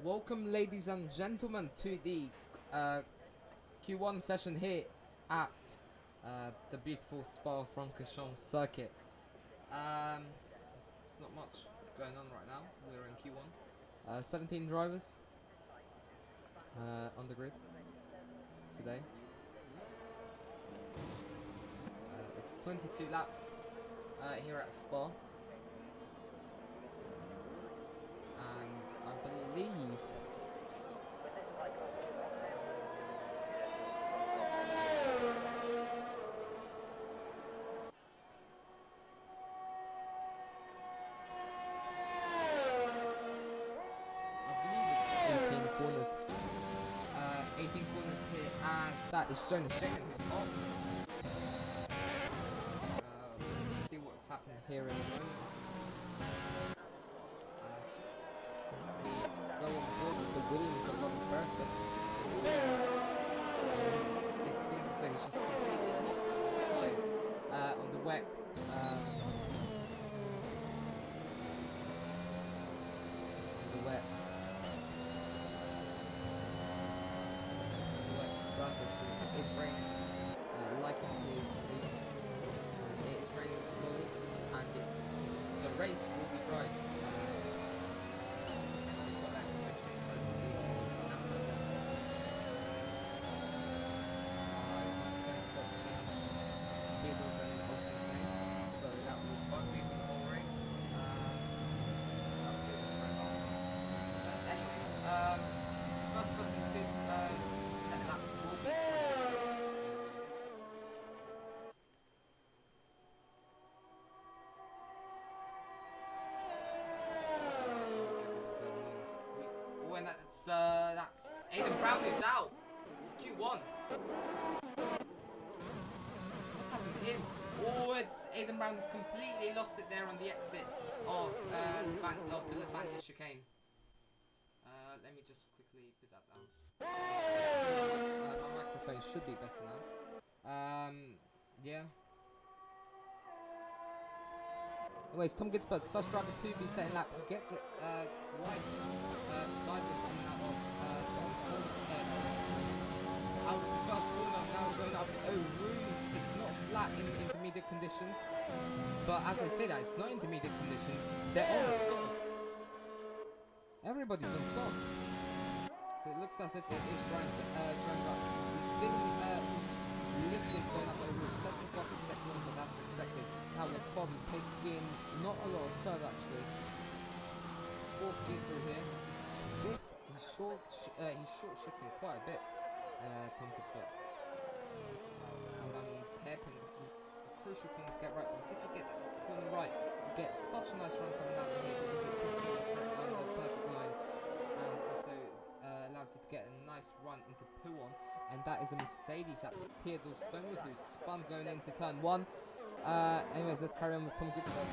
Welcome, ladies and gentlemen, to the Q1 session here at the beautiful Spa-Francorchamp circuit. It's not much going on right now. We're in Q1. 17 drivers on the grid today. It's 22 laps here at Spa. And I believe it's 18 corners. 18 corners here as that is Jonas Chicane who's off. Let's see what's happening here in a moment. Go on board with the Williams of Robert Bertha. It seems as though he's just completely lost the flow on the wet. Surface it's raining like it did too. It is raining fully, and the race will be dry. That's Aidan Brown who's out with Q1. What's happened to him? Oh, it's Aidan Brown has completely lost it there on the exit of the Lefania chicane. Let me just quickly put that down. My microphone should be better now. Yeah. Anyways, Tom Ginsberg's first driver to be setting lap. He gets it wide sideways coming out of out of the first corner, now going up. Oh, room. It's not flat in intermediate conditions. But as I say that, it's not intermediate conditions. They're on soft. Everybody's on soft. So it looks as if it is trying up. He's been lifted going up over 7 plus a second, but that's expected. Now let's probably take in not a lot of curve actually. 4th gear through here. 5th, he's short shifting quite a bit. Tom Ginsberg. And then it's hairpin. This is a crucial corner to get right, because if you get that corner right, you get such a nice run coming out of here, because it puts you on the perfect line, and also allows you to get a nice run into Podium. And that is a Mercedes. That's Theodore Stonewood who's spun going into turn 1. Anyways, let's carry on with Tom Ginsberg.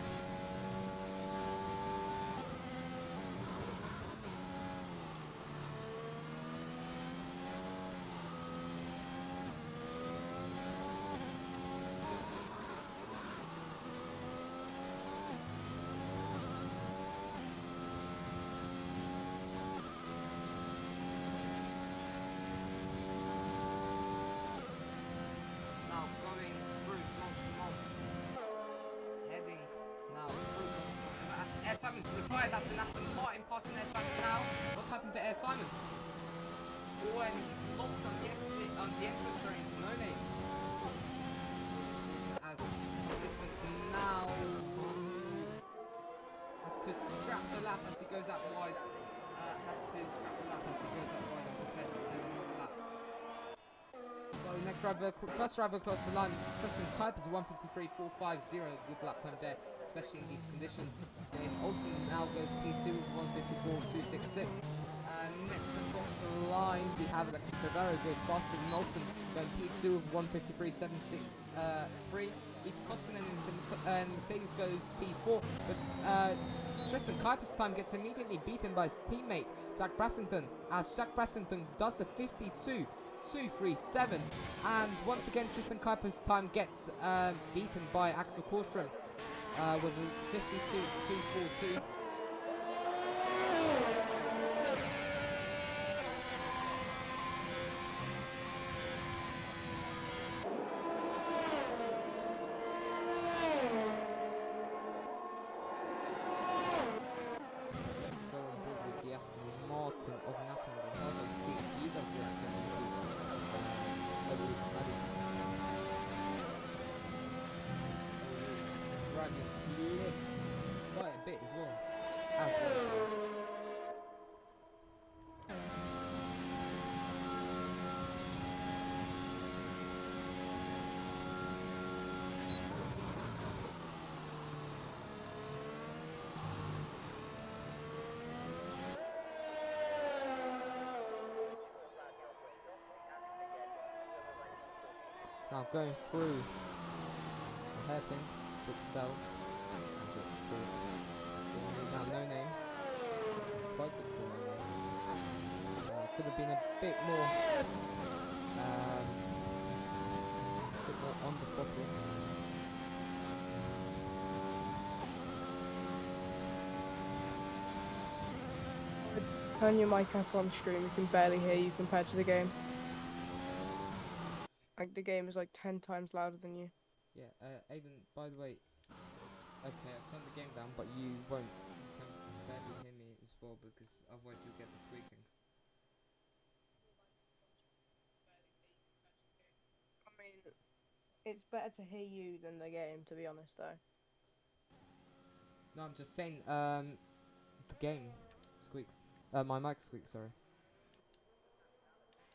Simon to the fire, that's an Aston Martin passing Air Simon now. What's happened to Air Simon? Oh, and he's lost on the exit, on the entrance range, no name. As it's now have to scrap the lap as he goes out wide. And prepares to do another lap. So next driver, first driver across the line, Tristan Kuipers, 153.450, good lap time there, especially in these conditions. Then Olsen now goes P2 with 154.266. Next across the line, we have Alexi Cavero goes faster than Olsen, going P2 with 153.763. Ethan Koskinen and Mercedes goes P4, but Tristan Kuipers' time gets immediately beaten by his teammate Jack Brassington, as Jack Brassington does the 52.237, and once again Tristan Kuipers' time gets beaten by Axel Korstrom with a 52.242. driving lift quite a bit as well. As well. Now going through the hairpin to excel and to explore. Now no name. Quite good for no name. Could have been a bit more on the throttle. Turn your mic up on stream, we can barely hear you compared to the game. Like, the game is like 10 times louder than you. Yeah, Aiden, by the way, okay, I've turned the game down, but you can barely hear me as well, because otherwise you'll get the squeaking. I mean, it's better to hear you than the game, to be honest, though. No, I'm just saying, the game squeaks. My mic squeaks, sorry.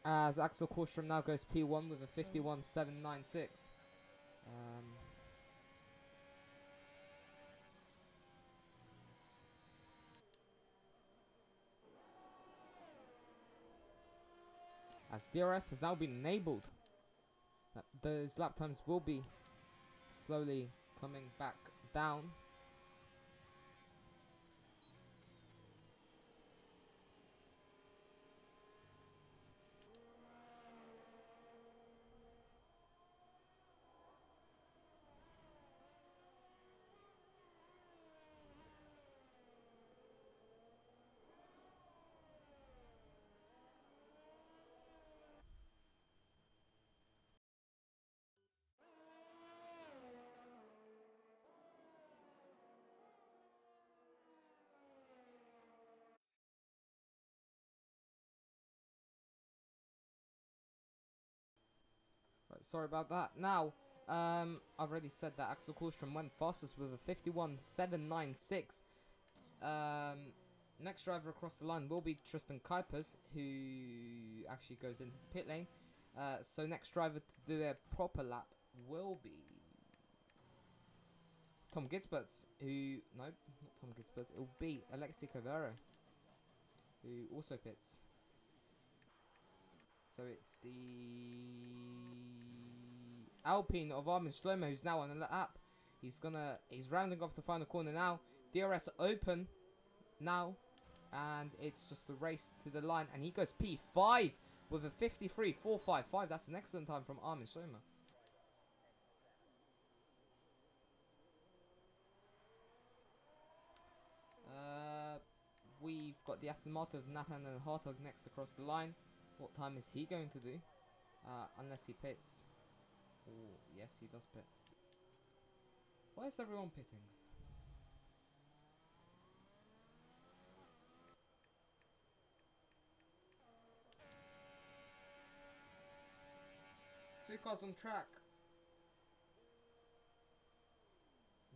As Axel Korstrom now goes P1 with a 51.796. As DRS has now been enabled, those lap times will be slowly coming back down. Right, sorry about that. Now, I've already said that Axel Korstrom went fastest with a 51.796. Next driver across the line will be Tristan Kuipers, who actually goes into the pit lane. So next driver to do their proper lap will be Tom Gitzberts, no, not Tom Gitzberts, it will be Alexi Cavero, who also pits. So it's the Alpine of Armin Schlomo who's now on the lap. He's rounding off the final corner now. DRS open now, and it's just a race to the line, and he goes P5 with a 53.455. That's an excellent time from Armin Schlomo. We've got the Aston Martin of Nathan and Hartog next across the line. What time is he going to do? Unless he pits. Oh, yes, he does pit. Why is everyone pitting? Two cars on track.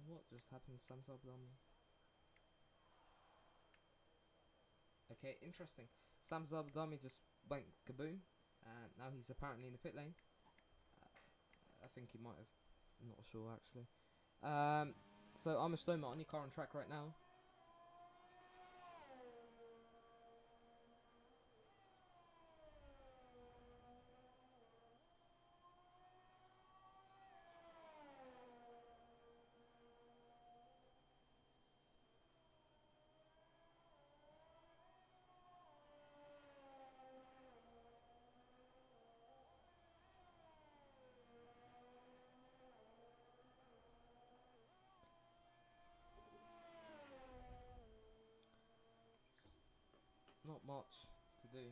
What just happened to Sam Zabdami? Okay, interesting. Sam Zabdami just went kaboom, and now he's apparently in the pit lane. I think he might have. I'm not sure actually. So I'm a Stoma on your car on track right now. Not much to do.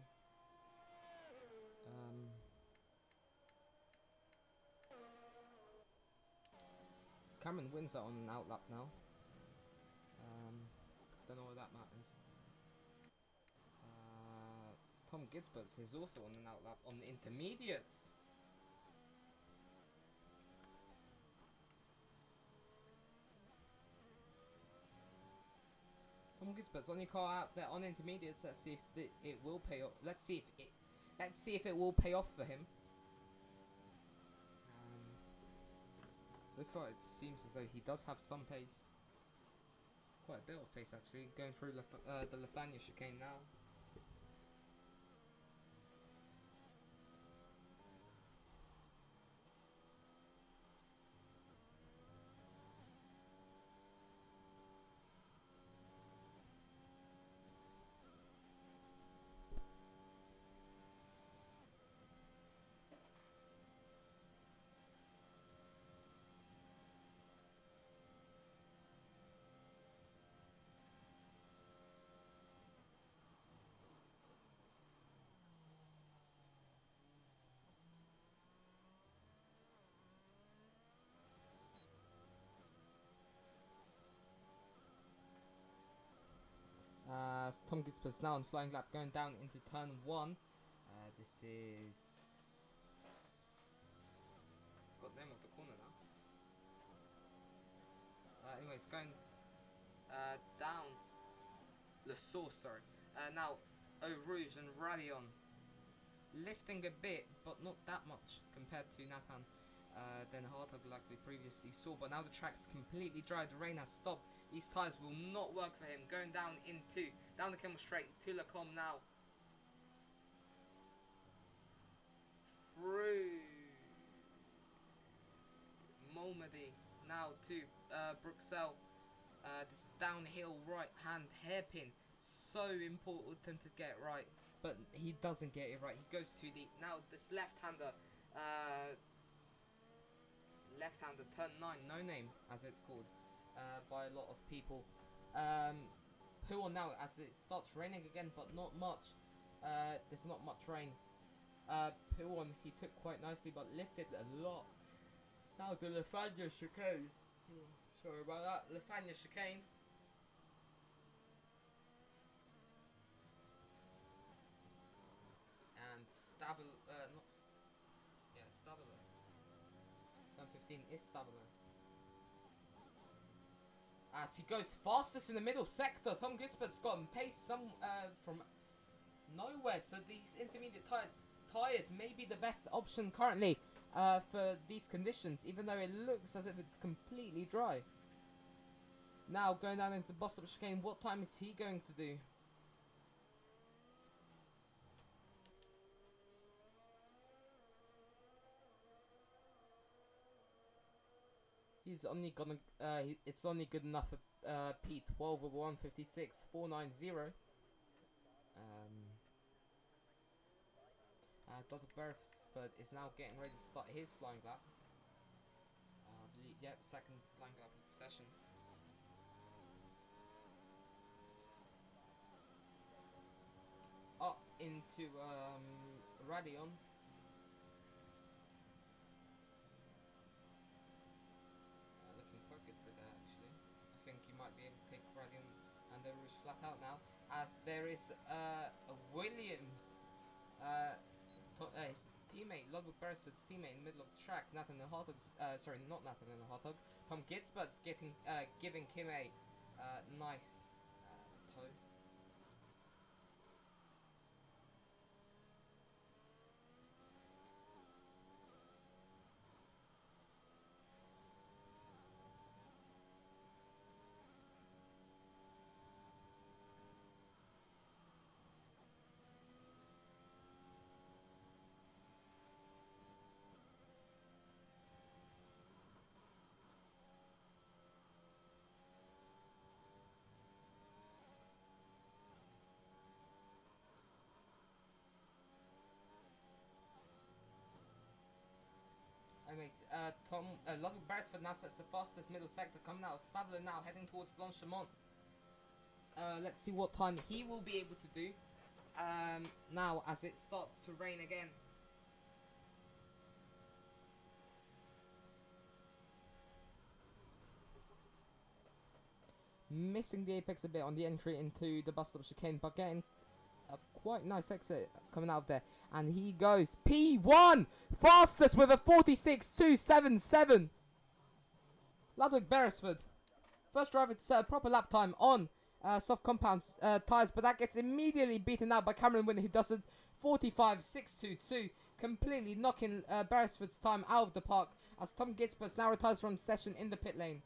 Cameron wins that on an outlap now. Don't know why that matters. Tom Gitzberts is also on an outlap on the intermediates. Gitspert's on your car out there on intermediates. Let's see if it will pay off. Let's see if it will pay off for him. So far it seems as though he does have some pace. Quite a bit of pace actually, going through the Lefania chicane now. Tom Gitspert's now on flying lap, going down into turn 1. This is... got the name of the corner now. Anyways, going down Le Source, sorry. Now, Eau Rouge and Radion lifting a bit, but not that much compared to Nathan than Hartog like we previously saw. But now the track's completely dry. The rain has stopped. These tyres will not work for him. Going down the Kimmel Straight to Lacombe now. Through Malmedy now to Bruxelles. This downhill right hand hairpin. So important to get right. But he doesn't get it right. He goes too deep. Now this left-hander. Turn 9, no name as it's called by a lot of people. Puon now as it starts raining again, but not much. There's not much rain. Puon, he took quite nicely but lifted a lot. Now the Lefania chicane. Sorry about that. Lefania chicane. And Stabilo, Stabilo. 15 is Stabilo. As he goes fastest in the middle sector, Tom Gitspert's gotten pace from nowhere. So these intermediate tires may be the best option currently for these conditions, even though it looks as if it's completely dry. Now going down into the bus stop chicane, what time is he going to do? He's only gonna. It's only good enough for P12 over 156.490. Dr. Beresford is now getting ready to start his flying lap. Yep, second flying lap of the session. Up into Radion. Quite good for that actually. I think you might be able to take Radium and the Rouge flat out now, as there is a Williams, his teammate, Ludwig Beresford's teammate in the middle of the track, Nathan and Hartog, sorry, not Nathan and Hartog, Tom Gitspert's giving Kim a nice toe. Anyways, Ludwig Beresford now sets the fastest middle sector, coming out of Stabler now, heading towards Blanchemont. Let's see what time he will be able to do. Now, as it starts to rain again. Missing the apex a bit on the entry into the bus stop chicane, but getting a quite nice exit coming out of there. And he goes P1! Fastest with a 46.277! Ludwig Beresford. First driver to set a proper lap time on soft compound tyres, but that gets immediately beaten out by Cameron Wynn, who does a 45.622, completely knocking Beresford's time out of the park, as Tom Gisbert now retires from session in the pit lane.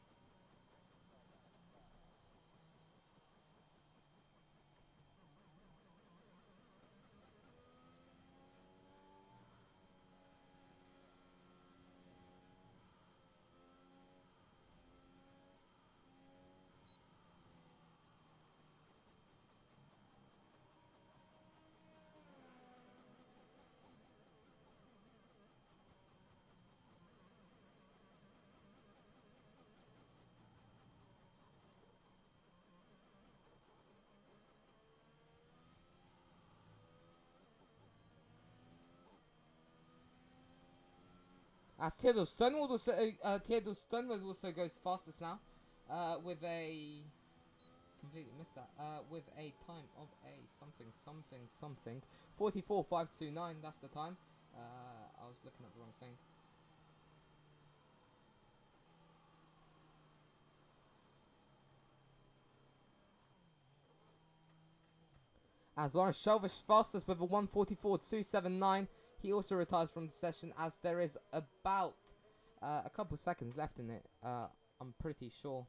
As Theodore Stonewall also goes fastest now, with a completely missed that. With a time of a something 44.529. That's the time. I was looking at the wrong thing. As Lawrence Shelvish fastest with a 1:44.279. He also retires from the session, as there is about a couple seconds left in it. I'm pretty sure.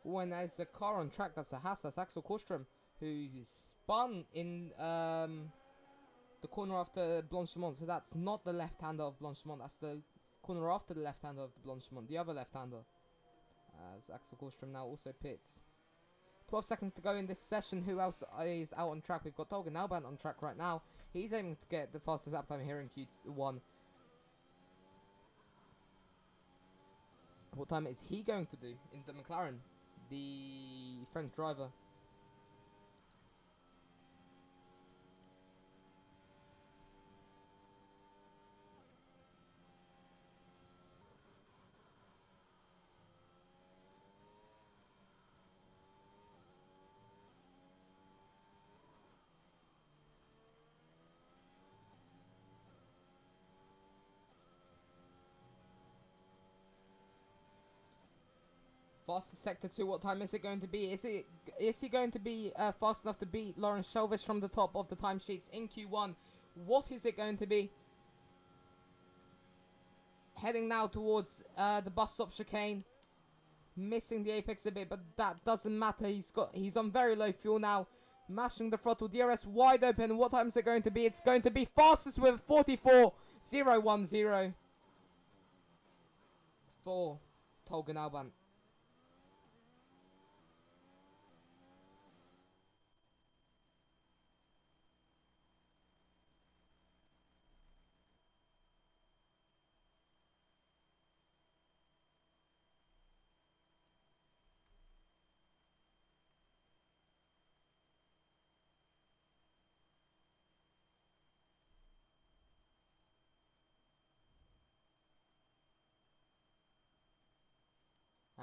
When there's a car on track, that's a Haas, that's Axel Korstrom, who spun in the corner after Blanchimont. So that's not the left-hander of Blanchimont, that's the corner after the left-hander of the Blanchimont, the other left-hander. As Axel Korstrom now also pits. 12 seconds to go in this session. Who else is out on track? We've got Tolga Nalbant on track right now. He's aiming to get the fastest lap time here in Q1. What time is he going to do in the McLaren? The French driver. Fastest sector 2, what time is it going to be? Is he going to be fast enough to beat Lawrence Shelvish from the top of the timesheets in Q1? What is it going to be? Heading now towards the bus stop chicane. Missing the apex a bit, but that doesn't matter. He's on very low fuel now. Mashing the throttle, DRS wide open. What time is it going to be? It's going to be fastest with 44.010 for Tolga Nalbant.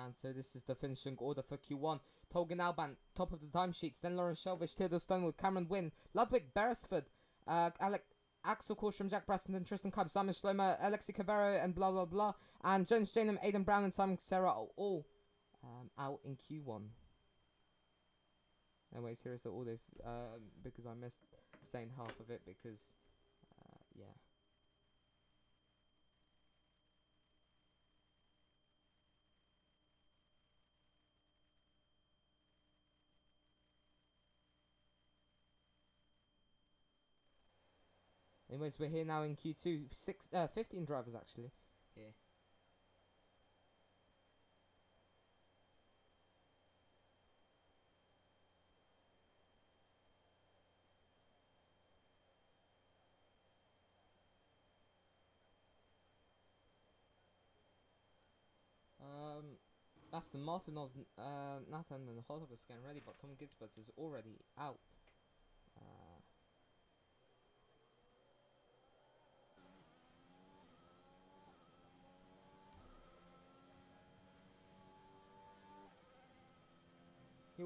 And so this is the finishing order for Q1. Tolga Nalbant, top of the timesheets. Then Lawrence Shelvish, Theodore Stonewall, Cameron Wynn, Ludwig Beresford, Axel Korstrom, Jack Brassenden, Tristan Kubb, Simon Schlomer, Alexi Cavero, and blah blah blah. And Jones Janum, Aidan Brown, and Simon Sarah are all out in Q1. Anyways, here is the order, because I missed saying half of it, because yeah. Anyways, we're here now in Q2. 15 drivers actually here. That's the Martin of Nathan and Hottovus getting ready, but Tom Gisbert is already out.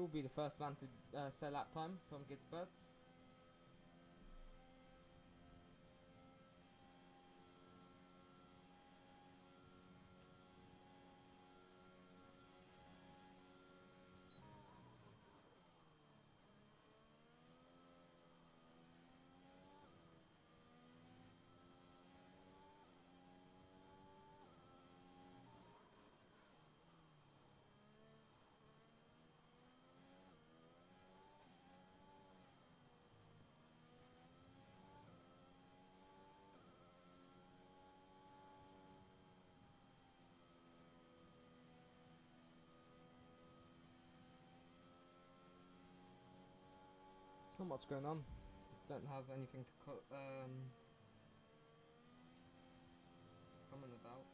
will be the first man to set lap time. Tom Gidsberts. There's not much going on. Don't have anything to comment about.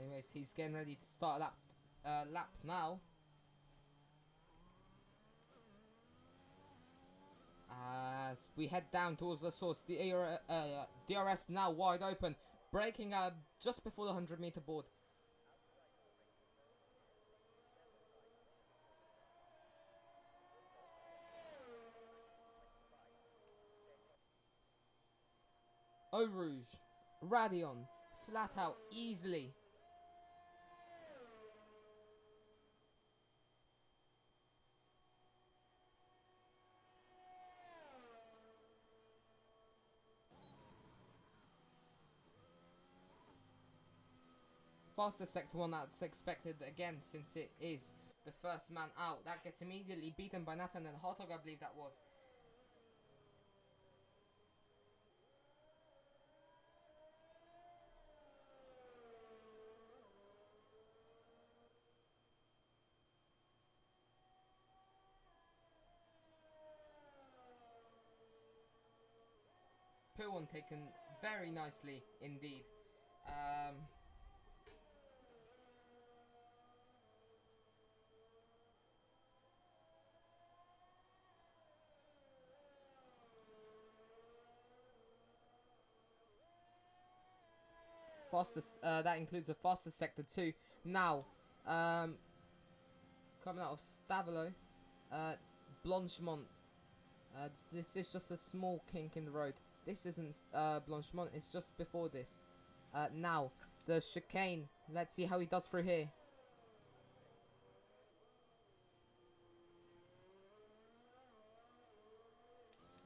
Anyways, he's getting ready to start lap now. As we head down towards the source, the DRS now wide open, braking just before the 100-meter board. Eau Rouge, Radion, flat out, easily. Fastest sector one that's expected again, since it is the first man out. That gets immediately beaten by Nathan and Hartog, I believe that was. P1 taken very nicely indeed. Fastest, that includes the fastest sector 2. Now, coming out of Stavelo, Blanchemont. This is just a small kink in the road. This isn't Blanchemont, it's just before this. Now, the chicane. Let's see how he does through here.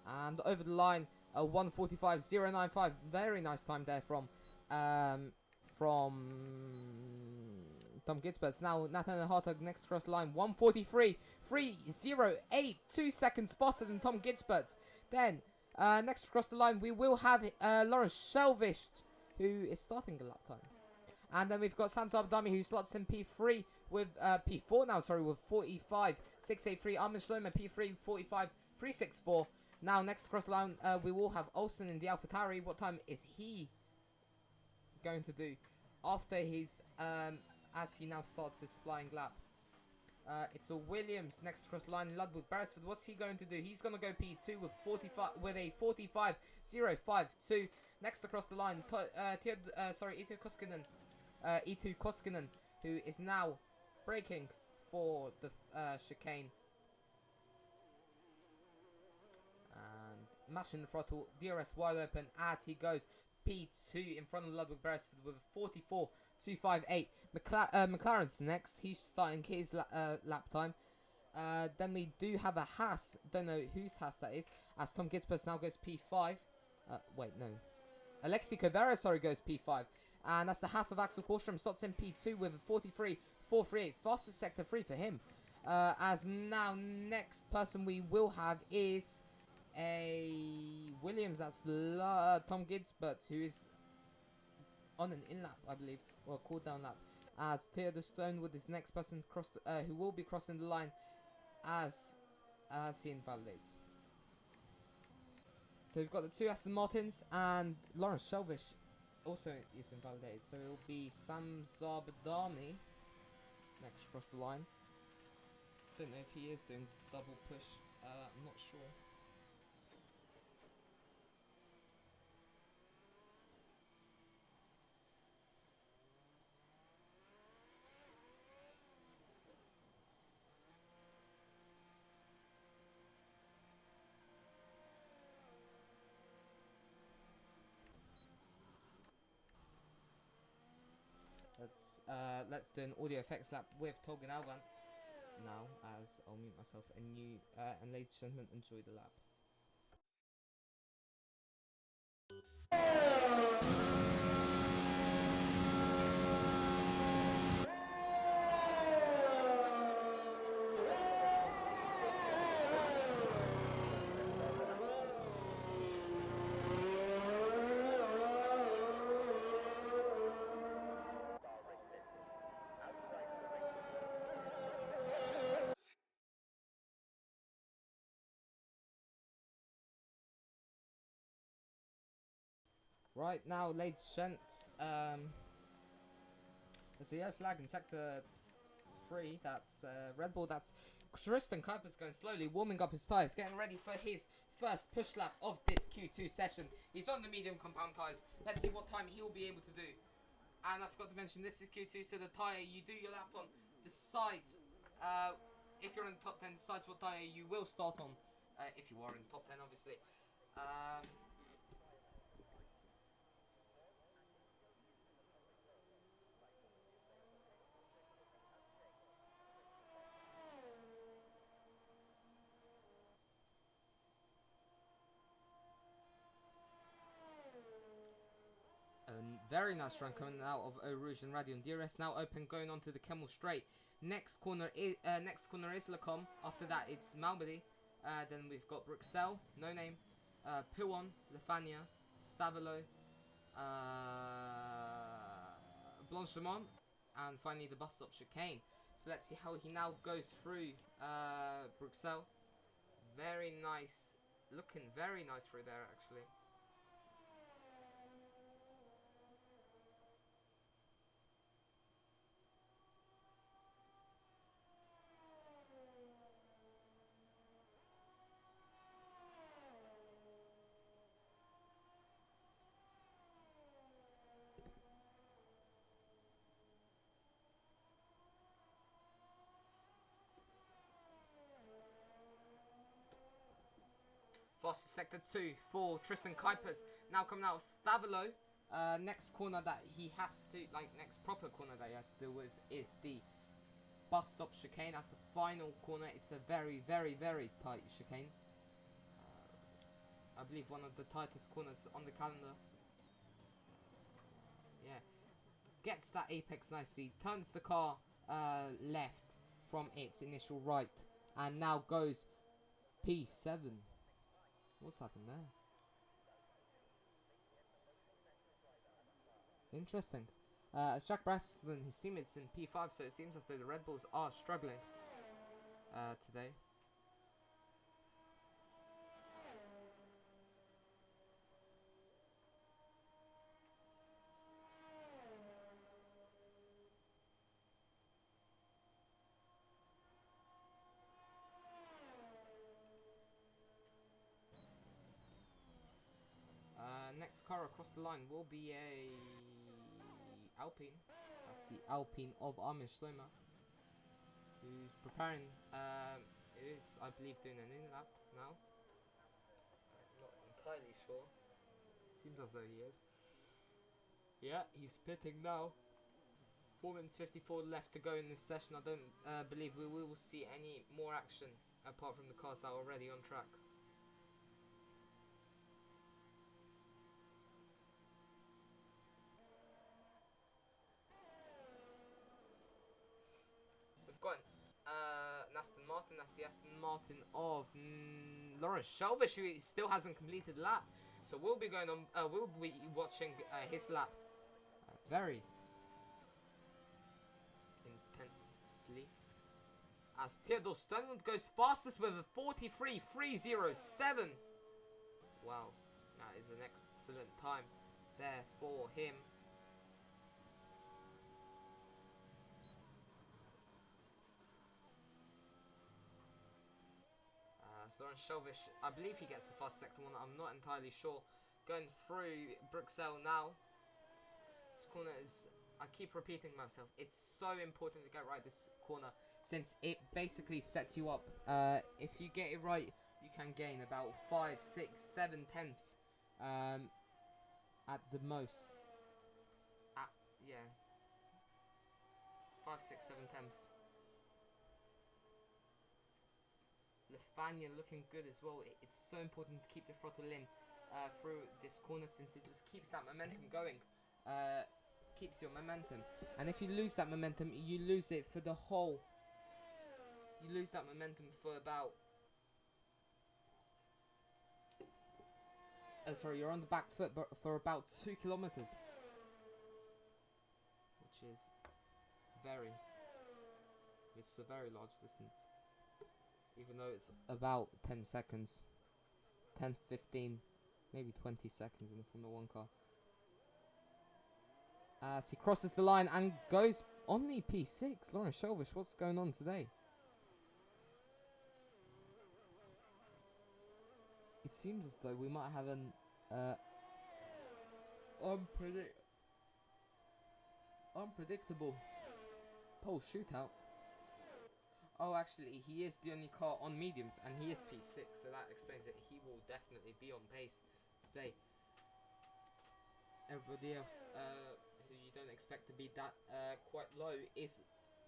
And over the line, 1:45.095. Very nice time there from Tom Gidsberts. Now Nathan and Hartog next across the line, 1:43.308. 2 seconds faster than Tom Gidsberts. Then next across the line we will have Lawrence Shelvisht, who is starting a lap time. And then we've got Sam Zabdami, who slots in P3 with P4 now, sorry, with 45.683. Armin Schlomer P3 45.364. Now next across the line we will have Olsen in the AlphaTauri. What time is he going to do after his as he now starts his flying lap? It's a Williams next across the line. Ludwig Beresford, what's he going to do? He's going to go P2 with a 45.052. Next across the line, Eetu Koskinen, who is now braking for the chicane. And mashing the throttle, DRS wide open as he goes P2 in front of Ludwig Beresford with a 44.258. McLaren's next. He's starting his lap time. Then we do have a Haas. Don't know whose Haas that is. As Tom Gidsberts now goes P5. Wait, no. Alexi Cavero, sorry, goes P5. And that's the Haas of Axel Korstrom. Starts in P2 with a 43.438. Fastest sector 3 for him. As now, next person we will have is a Williams. That's Tom Gidsberts, who is on an in-lap, I believe, or a cool-down lap. As Theodore Stonewood is next person who will be crossing the line as he invalidates. So we've got the 2 Aston Martins, and Lawrence Shelvish also is invalidated. So it will be Sam Zabadani next across the line. Don't know if he is doing double push. I'm not sure. Let's do an audio effects lap with Tolgan Alban now, as I'll mute myself, and ladies and gentlemen, enjoy the lap. Right now, ladies and gents, there's a yellow flag in sector 3. That's Red Bull. That's Tristan Kuiper's going slowly, warming up his tyres, getting ready for his first push lap of this Q2 session. He's on the medium compound tyres. Let's see what time he'll be able to do. And I forgot to mention, this is Q2, so the tyre you do your lap on decides, if you're in the top 10, decides what tyre you will start on, if you are in the top 10, obviously. Very nice run coming out of Eau Rouge and Radion. DRS now open, going on to the Kemmel Straight. Next corner is Lacombe. After that, it's Malmedy. Then we've got Bruxelles, No Name, Pouon, Lefania, Stavelo, Blanchemont, and finally the bus stop Chicane. So let's see how he now goes through Bruxelles. Very nice, looking very nice through there actually. Fastest sector 2 for Tristan Kuipers. Now coming out of Stavelo. Next corner that he has to, next proper corner that he has to deal with is the bus stop chicane. That's the final corner. It's a very, very, very tight chicane. I believe one of the tightest corners on the calendar. Yeah. Gets that apex nicely. Turns the car left from its initial right. And now goes P7. What's happened there? Interesting. Jack Braston and his teammates in P5, so it seems as though the Red Bulls are struggling today. Next car across the line will be a Alpine. That's the Alpine of Armin Schlomer, who's preparing. Is, I believe, doing an in-lap now. Not entirely sure. Seems as though he is. Yeah, he's pitting now. 4 minutes 54 left to go in this session. I don't believe we will see any more action apart from the cars that are already on track. We've got an Aston Martin. That's the Aston Martin of Lawrence Shelvish, who still hasn't completed the lap. So we'll be going on. We'll be watching his lap very intensely, as Theodore Stonewald goes fastest with a 43.307. Wow. that is an excellent time there for him. Shelvish, I believe he gets the fast sector one, I'm not entirely sure. Going through Bruxelles now. This corner is, I keep repeating myself, it's so important to get right this corner, since it basically sets you up. If you get it right, you can gain about 5, 6, 7 tenths at the most. Yeah. 5, 6, 7 tenths. Lefania looking good as well. It's so important to keep the throttle in through this corner, since it just keeps that momentum going. Keeps your momentum. And if you lose that momentum, you lose it for the whole. You lose that momentum for about... sorry, you're on the back foot for about 2 kilometers. Which is very... It's a very large distance. Even though it's about 10 seconds. 10, 15, maybe 20 seconds in the Formula 1 car. As he crosses the line and goes on the P6. Lawrence Shelvish, what's going on today? It seems as though we might have an unpredictable pole shootout. Oh, actually, he is the only car on mediums, and he is P6, so that explains it. He will definitely be on pace today. Everybody else, who you don't expect to be that quite low,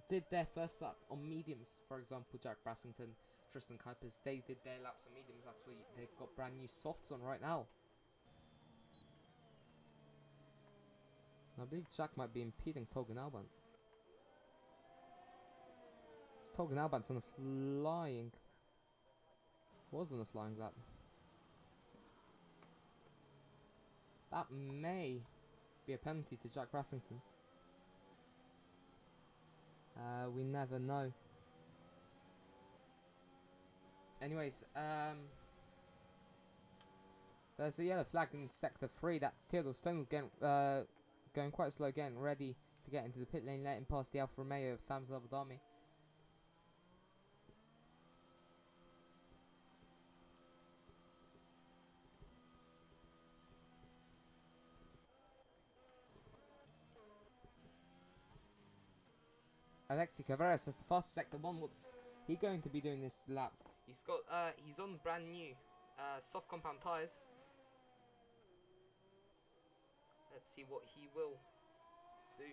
did their first lap on mediums. For example, Jack Brassington, Tristan Kuipers, they did their laps on mediums. That's why they've got brand new softs on right now. I believe Jack might be impeding Togan Alban. Togan Alban's on a flying... Was on a flying lap. That may be a penalty to Jack Brassington. We never know. Anyways, there's a yellow flag in sector 3. That's Theodore Stone going quite slow, getting ready to get into the pit lane, letting past the Alfa Romeo of Sam Zabadami. Alexi Cavero says the fastest sector 1. What's he going to be doing this lap? He's on brand new soft compound tyres. Let's see what he will do.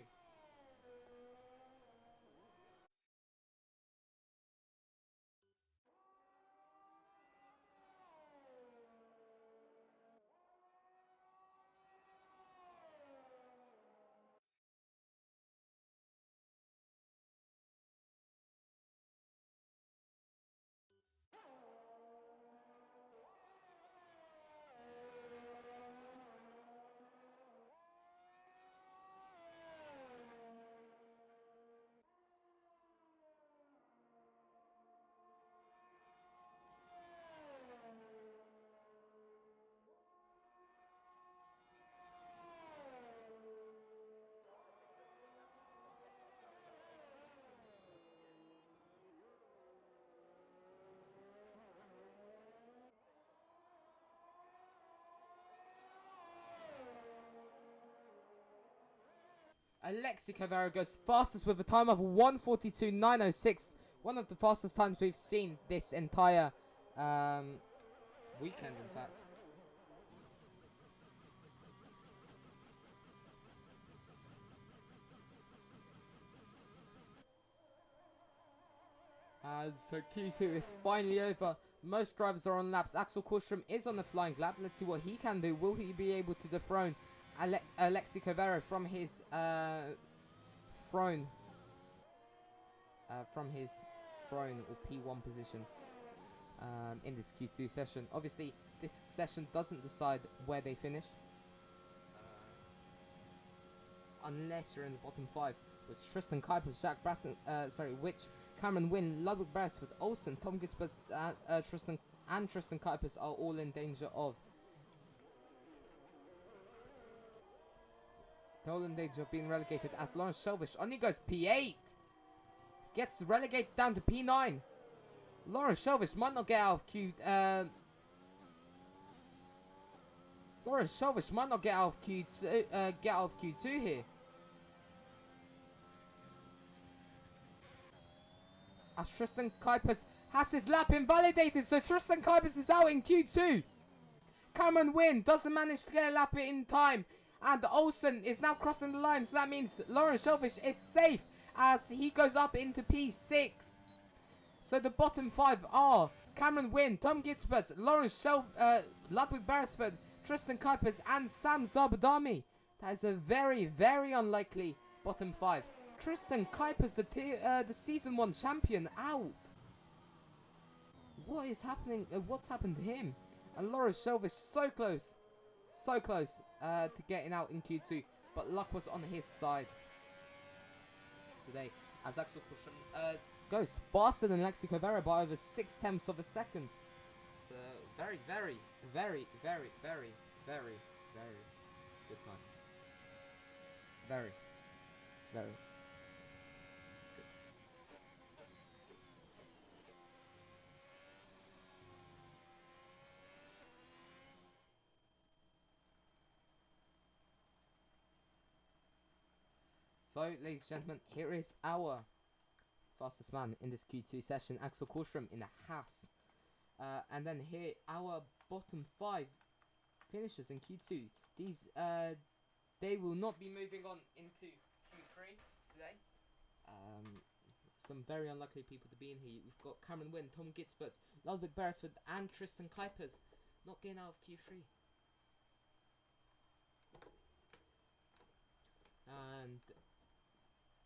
Alexi Cavero goes fastest with a time of 1:42.906. One of the fastest times we've seen this entire weekend, in fact. And so Q2 is finally over. Most drivers are on laps. Axel Korstrom is on the flying lap. Let's see what he can do. Will he be able to dethrone Alexi Cavero from his throne or P1 position in this Q2 session? Obviously, this session doesn't decide where they finish unless you're in the bottom 5, which Tristan Kuipers, Jack Brassen, which Cameron Wynn, Ludwig Beresford, Olsen, Tom Gitzbus, Tristan Kuipers are all in danger of. The whole in danger of being relegated as Lawrence Shelvish only goes P8. He gets relegated down to P9. Lawrence Shelvish might not get out of Q. Lawrence Shelvish might not get out of Q2. Get out of Q2 here. As Tristan Kuipers has his lap invalidated, so Tristan Kuipers is out in Q2. Cameron Wynn doesn't manage to get a lap in time, and Olsen is now crossing the line, so that means Lawrence Shelvish is safe as he goes up into P6. So the bottom 5 are Cameron Wynn, Tom Gitzbert, Lawrence Ludwig Beresford, Tristan Kuipers, and Sam Zabadami. That is a very, very unlikely bottom 5. Tristan Kuipers, the season 1 champion, out. What is happening? What's happened to him? And Lawrence Shelvish so close to getting out in Q2, but luck was on his side today as Axel Cavero goes faster than Alexi Cavero by over 0.6 of a second. So very, very, very, very, very, very, very good time. Very, very. So, ladies and gentlemen, here is our fastest man in this Q2 session, Axel Cavero in a Haas. And then here, our bottom 5 finishers in Q2. These, they will not be moving on into Q3 today. Some very unlikely people to be in here. We've got Cameron Wynn, Tom Gitzbert, Ludwig Beresford, and Tristan Kuipers not getting out of Q3. And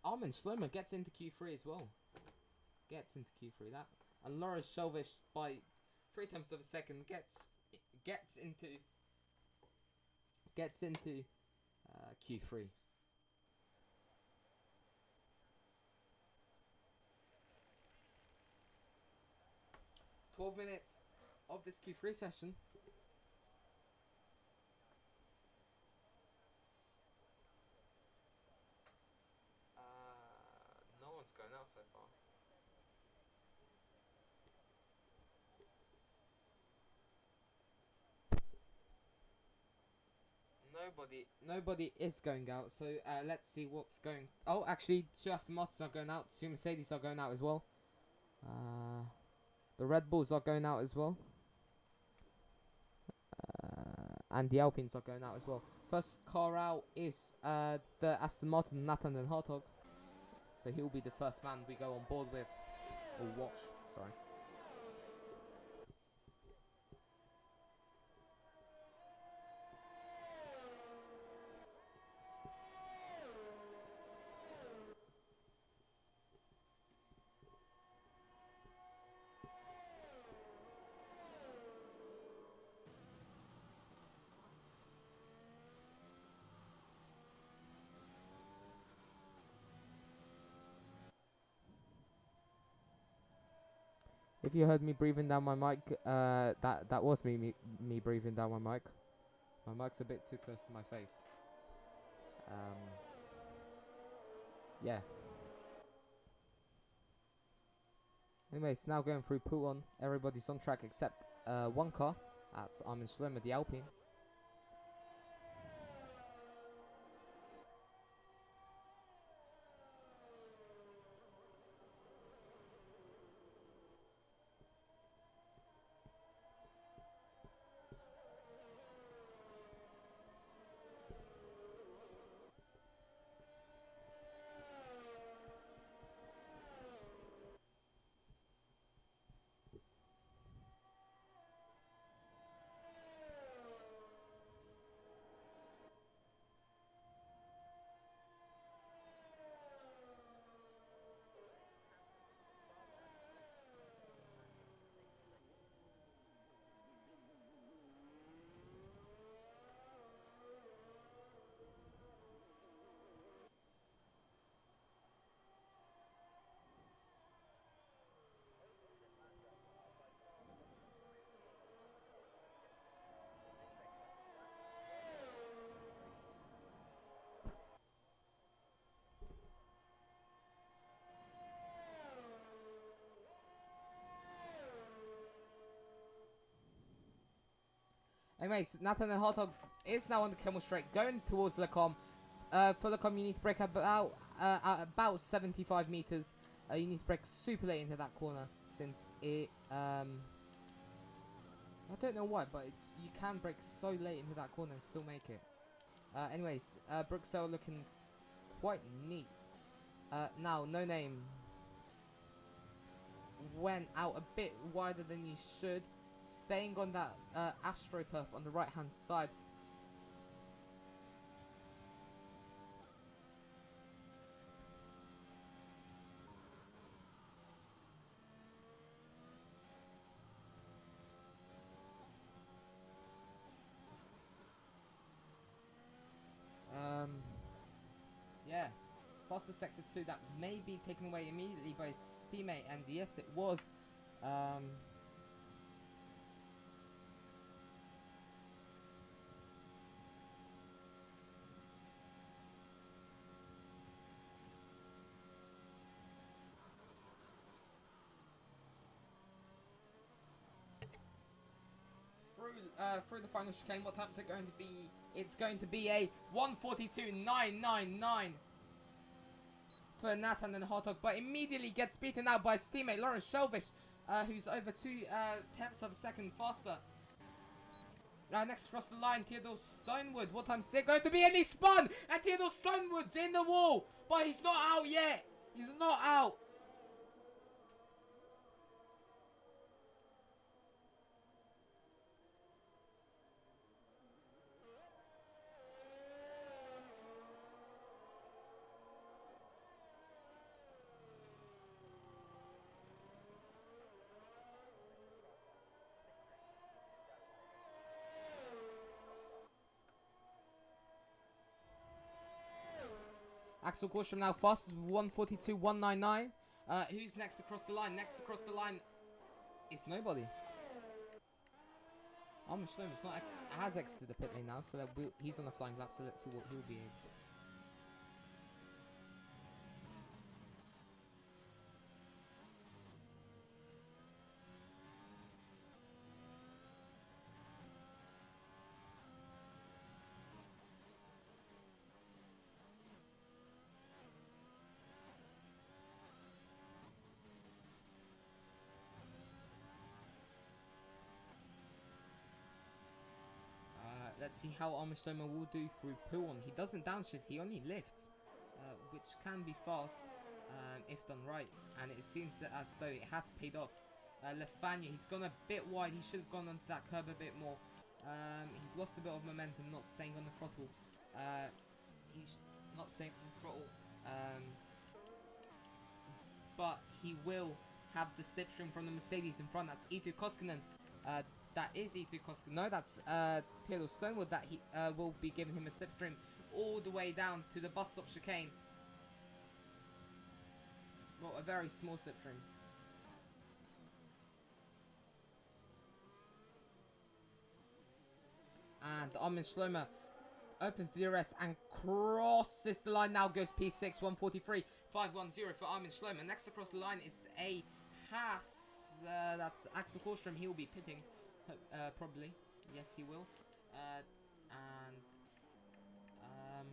Armin Schlomer gets into Q3 as well. Gets into Q3 that. And Lawrence Shelvish by 0.3 of a second gets into Q3. "12 minutes of this Q3 session. No one's going out so far. Nobody is going out, so let's see what's going. Oh, actually, 2 Aston Martins are going out, 2 Mercedes are going out as well. The Red Bulls are going out as well. And the Alpines are going out as well. First car out is the Aston Martin Nathan Den Hartog. So he'll be the first man we go on board with. Or watch, sorry. If you heard me breathing down my mic, that was me breathing down my mic. My mic's a bit too close to my face. Yeah. Anyways, now going through Pool on. Everybody's on track except one car. That's Armin Schlomer, the Alpine. Anyways, Nathan and Hot Dog is now on the Camel Straight, going towards Lecom. For Lecom, you need to brake about 75 meters. You need to brake super late into that corner, since it I don't know why, but you can brake so late into that corner and still make it. Anyways, Bruxelles looking quite neat. Now, No Name went out a bit wider than you should, staying on that AstroTurf on the right hand side. Yeah, faster sector 2, that may be taken away immediately by its teammate, and yes, it was. Through the final chicane, what time's it going to be? It's going to be a 1:42.999 for Nathan and Hot Dog, but immediately gets beaten out by his teammate Lawrence Shelvish, who's over 2/10 of a second faster. Next across the line, Theodore Stonewood. What time's it going to be? And he spun! And Theodore Stonewood's in the wall, but he's not out yet. He's not out. Axel Corsham now fastest with 1:42.199. Who's next across the line? Next across the line is nobody. Schlomer's not has exited the pit lane now, so he's on a flying lap, so let's see what he'll be able to. Let's see how Armstrong will do through Puon. He doesn't downshift, he only lifts, which can be fast if done right. And it seems as though it has paid off. Lefania, he's gone a bit wide. He should have gone onto that curb a bit more. He's lost a bit of momentum, not staying on the throttle. He's not staying on the throttle. But he will have the slipstream from the Mercedes in front. That's Eetu Koskinen. That is Eetu Koskinen. No, that's Theodore Stonewood that he will be giving him a slipstream all the way down to the bus stop chicane. Well, a very small slipstream. And Armin Schlomer opens the DRS and crosses the line. Now goes P6, 1:43.510 for Armin Schlomer. Next across the line is a Haas. That's Axel Korstrom. He will be pitting, probably. Yes, he will.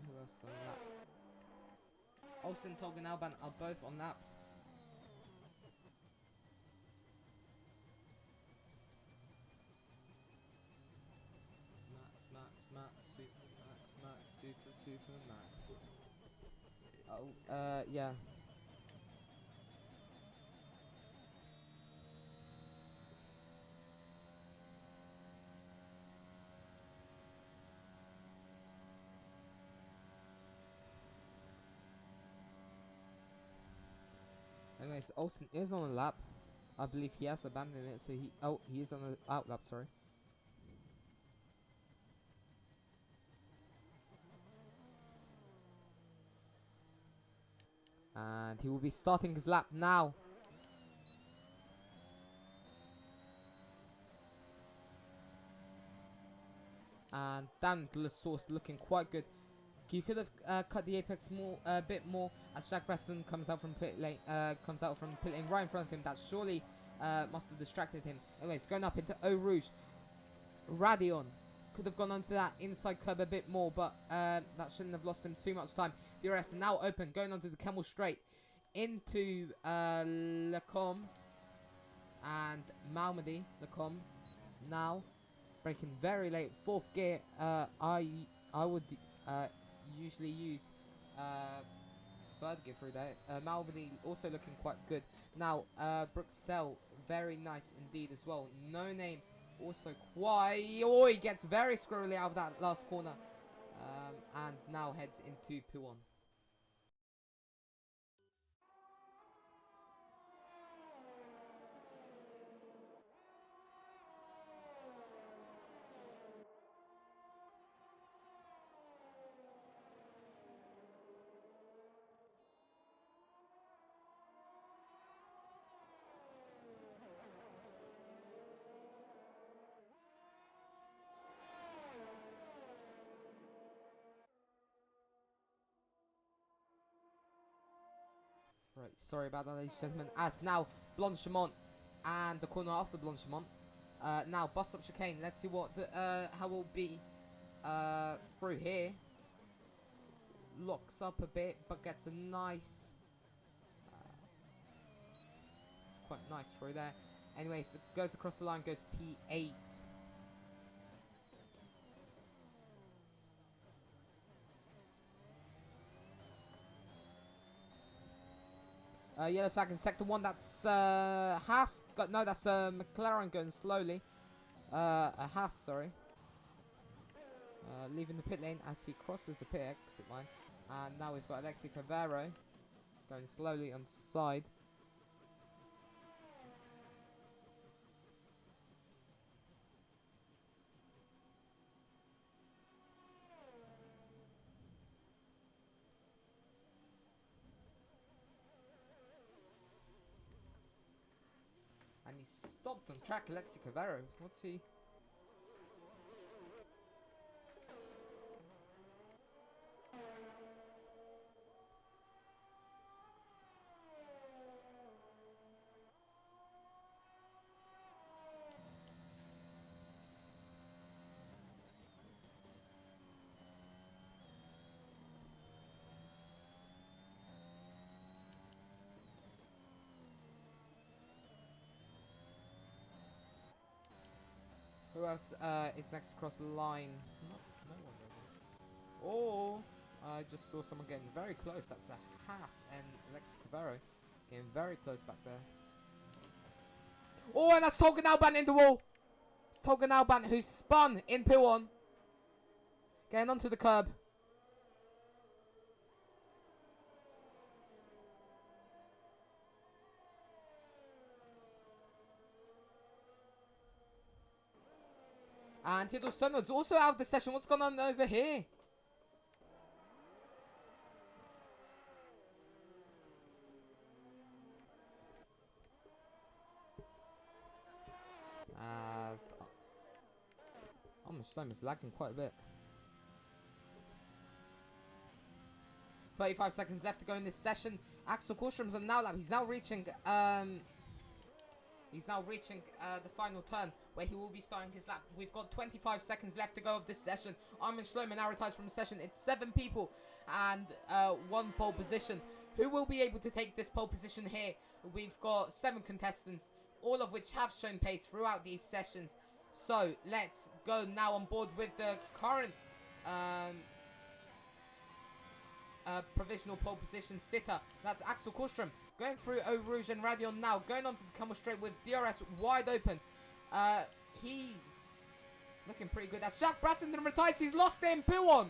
Who else on that? Olsen, Tolga, and Alban are both on laps. Super Max. Oh, yeah. Anyways, Olsen is on a lap. I believe he has abandoned it, so he is on the out lap, sorry. And he will be starting his lap now. And Dan Source looking quite good. You could have cut the apex a bit more as Jack Preston comes out from pit lane. Right in front of him. That surely must have distracted him. Anyways, going up into Eau Rouge. Radion could have gone onto that inside curb a bit more, but that shouldn't have lost him too much time. DRS now open, going onto the Camel Straight into Lecom and Malmedy. Lecom now braking very late, 4th gear. I would usually use 3rd gear through there. Malmedy also looking quite good. Now Bruxelles, very nice indeed as well. No Name also quite. Oh, he gets very squirrely out of that last corner. And now heads into P1. Right, sorry about that, ladies and gentlemen. As now Blanchimont and the corner after Blanchimont. Now bus stop chicane. Let's see what the how will be through here. Locks up a bit, but gets a nice. It's quite nice through there. Anyways, it goes across the line, goes P8. Yellow flag in sector 1. That's Haas. No, that's McLaren going slowly. Haas, sorry. Leaving the pit lane as he crosses the pit exit line. And now we've got Alexi Cavero going slowly on the side. And he stopped on track, Alexi Cavero. What's he? Who else is next across the line? No one really. Oh, I just saw someone getting very close. That's a Haas and Alexi Cavero getting very close back there. Oh, and that's Tolga Alban in the wall. It's Tolga Alban who's spun in P1. Getting onto the curb. And Theodore Stunwood's also out of the session. What's going on over here? As Schleim is lagging quite a bit. 35 seconds left to go in this session. Axel Korstrom's on now lap. He's now reaching the final turn where he will be starting his lap. We've got 25 seconds left to go of this session. Armin Schleimer now retires from the session. It's 7 people and 1 pole position. Who will be able to take this pole position here? We've got 7 contestants, all of which have shown pace throughout these sessions. So let's go now on board with the current provisional pole position sitter. That's Axel Korstrom. Going through Eau Rouge and Radion now. Going on to the Camel Straight with DRS wide open. He's looking pretty good. As Jacques Brassenden retires, he's lost it in P1.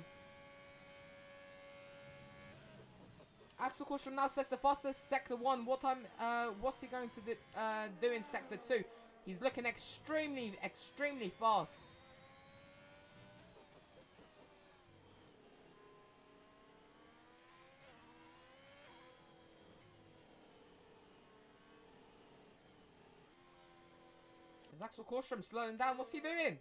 Axel Korstrom now says the fastest sector 1. What time? What's he going to do in sector 2? He's looking extremely fast. Is Axel Korstrom slowing down? What's he doing?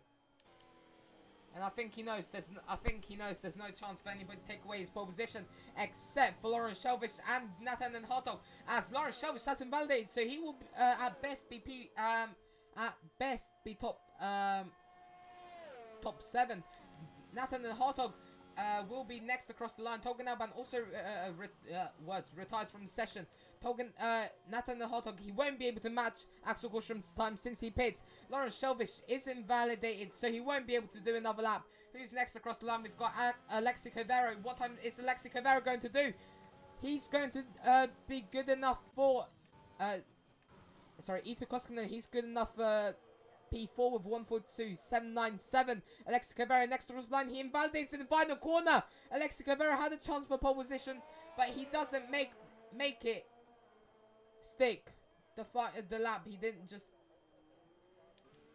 And I think he knows there's no chance for anybody to take away his pole position except for Lawrence Shelvish and Nathan and Hartog, as Lawrence Shelvish has invalidated, so he will at best be top top 7. Nathan and Hartog will be next across the line. Togen Alban also retires from the session. Nathan and Hartog, he won't be able to match Axel Korsström's time since he pits. Lawrence Shelvish is invalidated, so he won't be able to do another lap. Who's next across the line? We've got Alexi Cavero. What time is Alexi Cavero going to do? He's going to be good enough for... Ethan Koskinen, he's good enough for P4 with 142.797. Alexi Cavero next to the line. He invalidates in the final corner. Alexi Cavero had a chance for pole position, but he doesn't make it stick. The lap, he didn't just...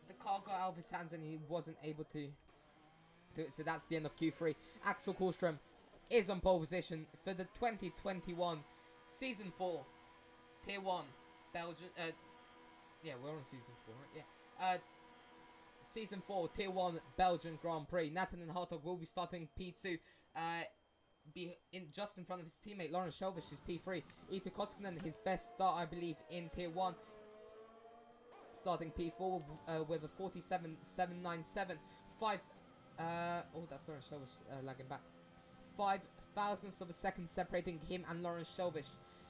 The car got out of his hands and he wasn't able to do it. So that's the end of Q3. Axel Korsström is on pole position for the 2021 Season 4 Tier 1 Belgian... yeah, we're on Season 4, right? Yeah. Season 4 Tier 1 Belgian Grand Prix. Nathan and Hartog will be starting P2. Just in front of his teammate Lawrence Shelvish is P3. Ito Koskinen, his best start, I believe, in Tier 1. Starting P4 with a 47.797. Oh, that's Lawrence Shelvish lagging back. 5 thousandths of a second separating him and Lawrence Shelvish.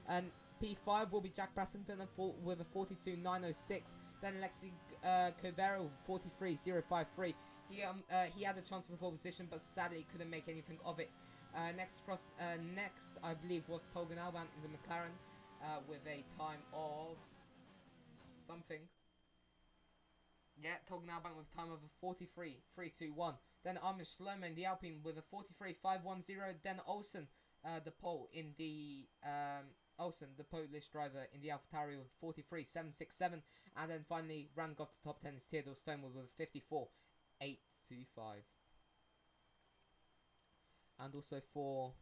And P5 will be Jack Brassington with a 42.906. Then Alexi Cavero 43.053. He had a chance for pole position, but sadly couldn't make anything of it. Next, I believe, was Togen Alban in the McLaren with a time of something. Yeah, Togen Alban with a time of a 43.321. Then Armin Schlomo in the Alpine with a 43.510. Then Olsen, the Polish driver in the AlphaTauri with 43.767. And then finally, rounding off the top 10 is Theodore Stone with a 54.825. And also for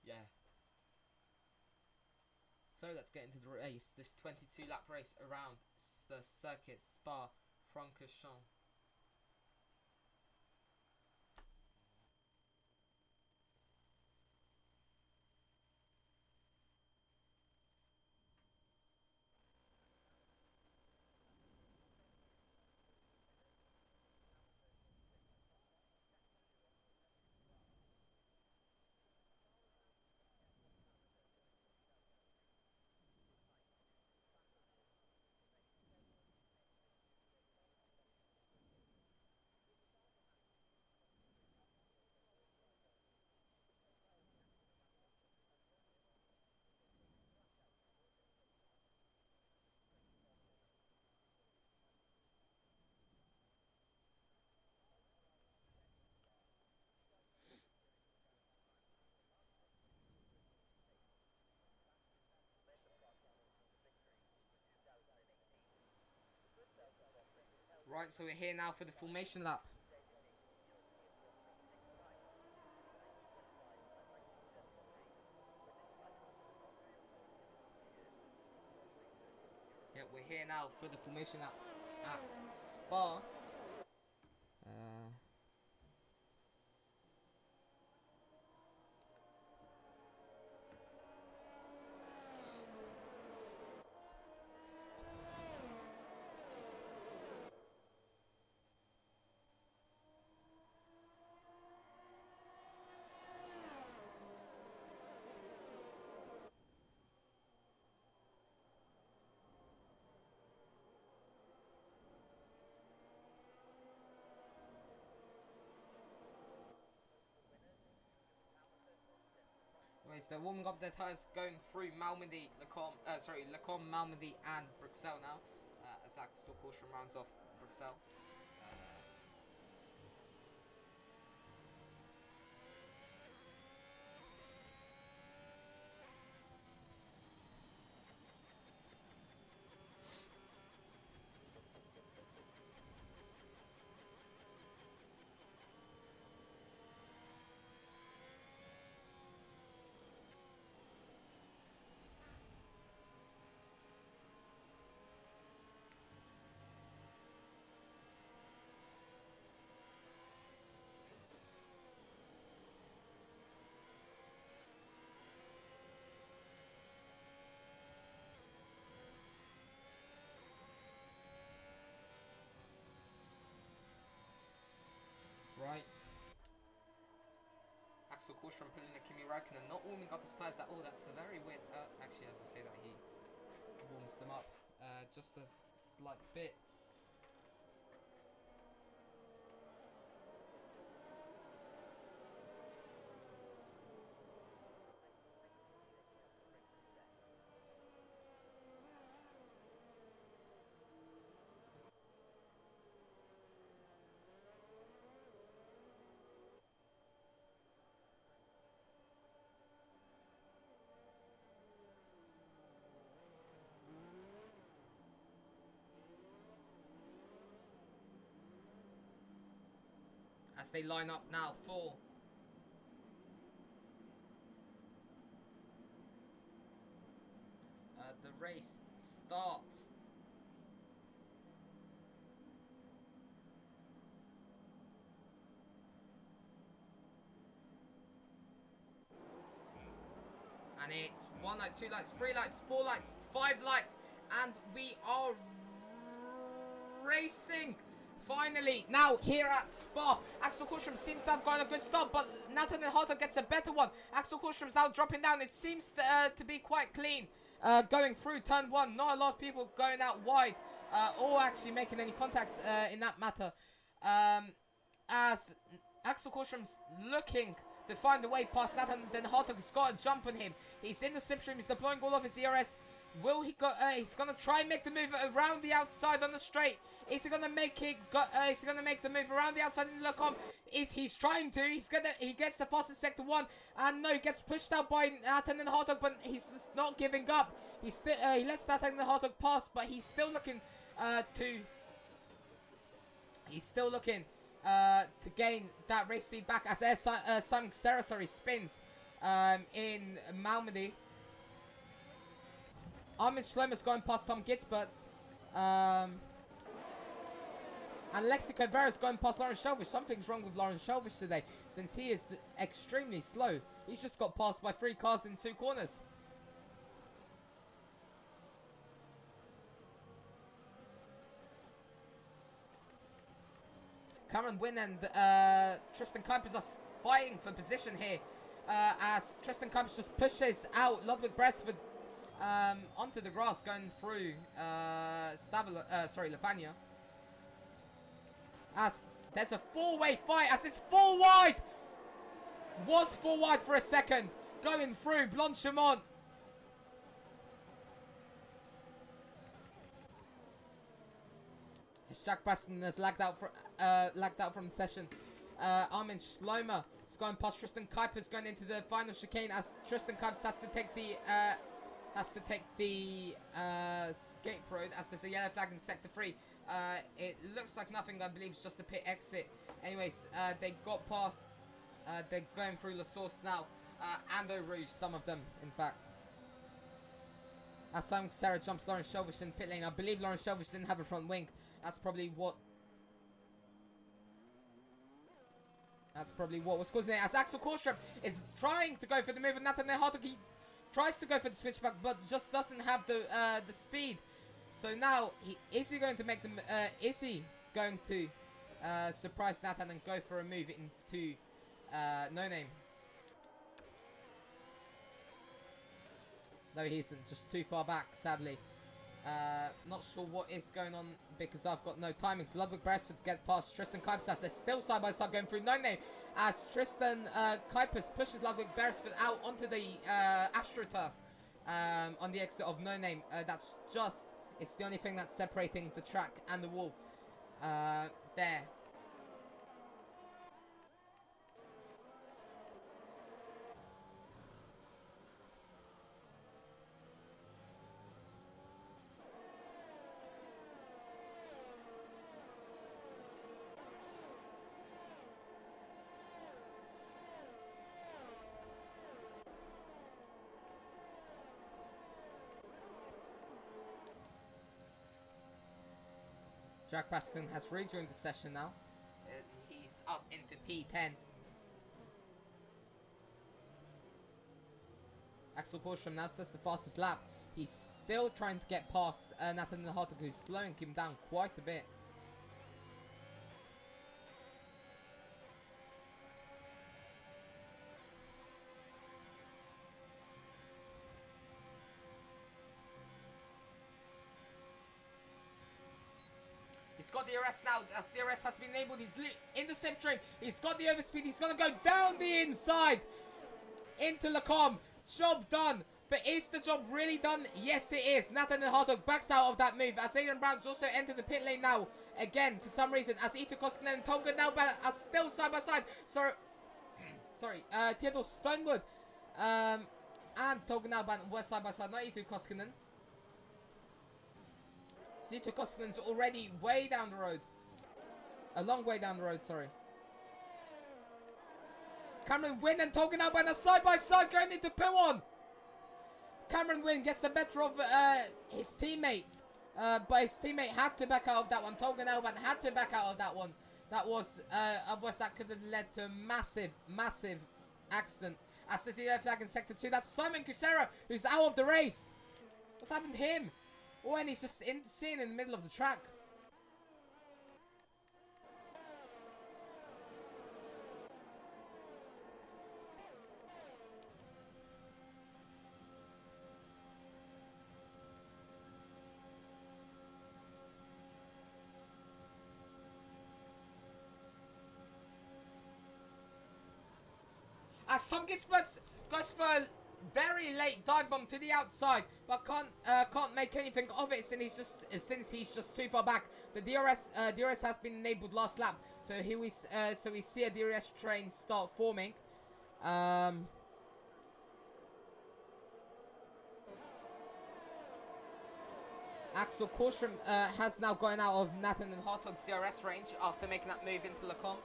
yeah. So let's get into the race. This 22 lap race around the circuit Spa-Francorchamp. Right, so we're here now for the formation lap. Yeah, we're here now for the formation lap at Spa. They're warming up their tyres, going through Malmedy, Lacombe, Malmedy, and Bruxelles now. As Axel Korsström rounds off Bruxelles. Räikkönen pulling a Kimi Räikkönen, not warming up his tyres at all. That's a very weird. Actually, as I say that, he warms them up just a slight bit. As they line up now for the race start. And it's 1 light, 2 lights, 3 lights, 4 lights, 5 lights, and we are racing. Finally, now here at Spa, Räikkönen seems to have gotten a good start, but Nathaniel Hartog gets a better one. Räikkönen's now dropping down. It seems to be quite clean going through turn 1. Not a lot of people going out wide or actually making any contact in that matter. As Räikkönen's looking to find a way past Nathaniel Hartog's got a jump on him. He's in the slipstream. He's deploying all of his ERS. Will he go? He's gonna try and make the move around the outside on the straight. Is he gonna make it? Is he gonna make the move around the outside in the lock-on? He's trying to? He gets the fastest sector 1, and no, he gets pushed out by Nathaniel Hartog, but he's just not giving up. He lets Nathaniel Hartog pass, but he's still looking to gain that race lead back as Simon Cavero spins in Malmedy. Armin Schlemmer's going past Tom Gitzbert. And Alexi Cavero's going past Lawrence Shelvish. Something's wrong with Lawrence Shelvish today, since he is extremely slow. He's just got passed by 3 cars in 2 corners. Cameron Wynn and Tristan Kuipers are fighting for position here. As Tristan Kuipers just pushes out Ludwig Bresford onto the grass, going through Lefania. As there's a 4-way fight, as it's 4 wide. Was 4 wide for a second, going through Blanchimont. Jack Preston has lagged out from the session. Armin Schlomer is going past Tristan Kuipers, going into the final chicane, as Tristan Kuipers has to take the escape road, as there's a yellow flag in sector 3. It looks like nothing. I believe it's just a pit exit. Anyways, they got past. They're going through La Source now, and Eau Rouge, some of them, in fact. As Simon Cavero jumps Lawrence Shelvish in pit lane. I believe Lawrence Shelvish didn't have a front wing. That's probably what was causing it. As Räikkönen is trying to go for the move, and Nathaniel Hartog, he tries to go for the switchback, but just doesn't have the speed. So now, is he going to surprise Nathan and go for a move into No Name? No, he isn't. Just too far back, sadly. Not sure what is going on because I've got no timings. Ludwig Beresford gets past Tristan Kuipers as they're still side by side going through No Name. As Tristan Kuipers pushes Ludwig Beresford out onto the AstroTurf on the exit of No Name. It's the only thing that's separating the track and the wall there. Jack Preston has rejoined the session now. He's up into P10. Räikkönen now says the fastest lap. He's still trying to get past Nathaniel Hartog, who's slowing him down quite a bit. got DRS now. As DRS has been enabled, he's in the slipstream. He's got the overspeed. He's going to go down the inside into Lacombe. Job done. But is the job really done? Yes, it is. Nathaniel Hartog backs out of that move. As Aidan Brown's also entered the pit lane now. Again, for some reason. As Ito Koskinen and Tonga now are still side by side. Sorry, Theodore Stonewood and Tonga now were side by side. Not Ito Koskinen. Ito Koskinen's already way down the road. A long way down the road, sorry. Cameron Wynn and Tonga now are side by side going into P1. Cameron Wynn gets the better of his teammate. But his teammate had to back out of that one. Tonga Nelban had to back out of that one. That was, otherwise that could have led to a massive, massive accident. As the zero flag in Sector 2, that's Simon Cusero, who's out of the race. What's happened to him? Oh, and he's just seen in the middle of the track. As Tom Ginsburg goes for a very late dive bomb to the outside, but can't make anything of it since he's just too far back. The DRS has been enabled last lap, so here we see a DRS train start forming. Axel Korstrom has now gotten out of Nathan and Hartog's DRS range after making that move into Lacombe.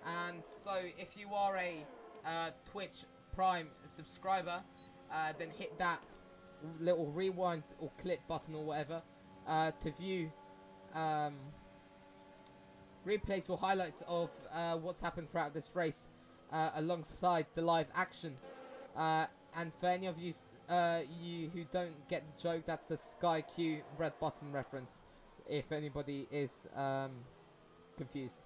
And so if you are a Twitch Prime subscriber, then hit that little rewind or clip button or whatever to view replays or highlights of what's happened throughout this race alongside the live action. And for any of you who don't get the joke, that's a Sky Q red button reference, if anybody is confused.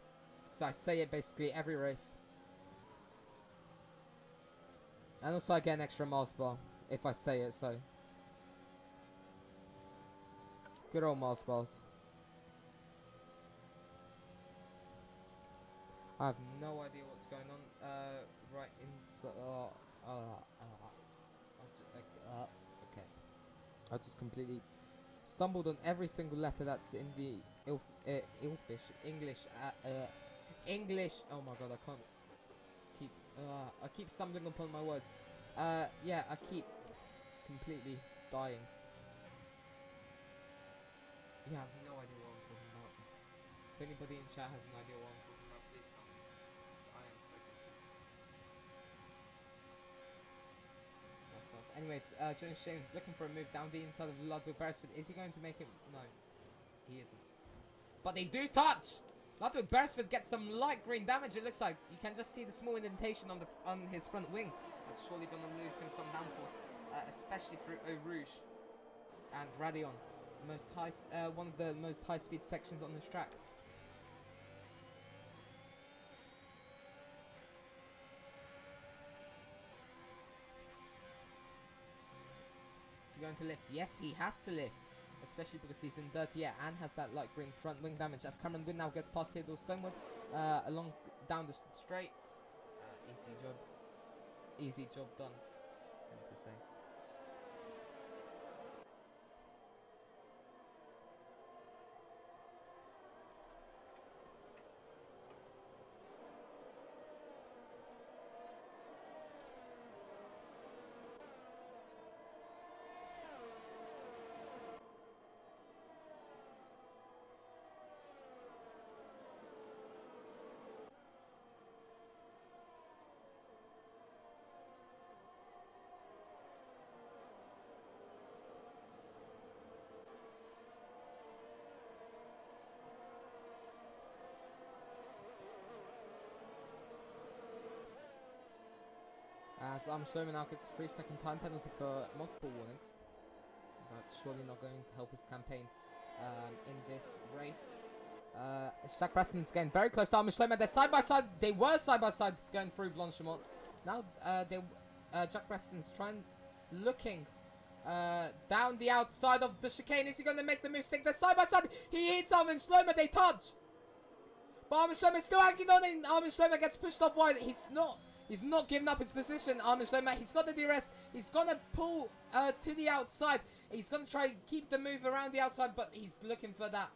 So I say it basically every race. And also I get an extra Mars bar if I say it, so. Good old Mars bars. I have no idea what's going on right inside. Okay. I just completely stumbled on every single letter that's in the English. Oh my god, I can't keep. I keep stumbling upon my words. Yeah, I keep completely dying. Yeah, I have no idea what I'm talking about. If anybody in chat has an idea what I'm talking about, please tell me. Because I am so confused. Myself. Anyways, Jonas James looking for a move down the inside of Ludwig Beresford. Is he going to make it? No, he isn't. But they do touch! Ludwig Beresford gets some light green damage, it looks like. You can just see the small indentation on his front wing. That's surely going to lose him some downforce, especially through Eau Rouge and Radion. One of the most high-speed sections on this track. Is he going to lift? Yes, he has to lift. Especially because he's in dirty air and has that light green front wing damage. As Cameron Wynn now gets past Theodore Stonewood along down the straight. Easy job. Easy job done, I need to say. As Armstrong now gets a 3-second time penalty for multiple warnings. That's surely not going to help his campaign in this race. Jack Preston's getting very close to Armstrong. They're side by side. They were side by side going through Blanchimont. Now Jack Preston's looking Down the outside of the chicane. Is he going to make the move? Stick the side by side. He hits Armin Schlomer. They touch. But Armin Schlomer still hanging on in. Armin Schlomer gets pushed off wide. He's not giving up his position. Armin Schlomer. He's got the DRS. He's going to pull to the outside. He's going to try and keep the move around the outside, but he's looking for that.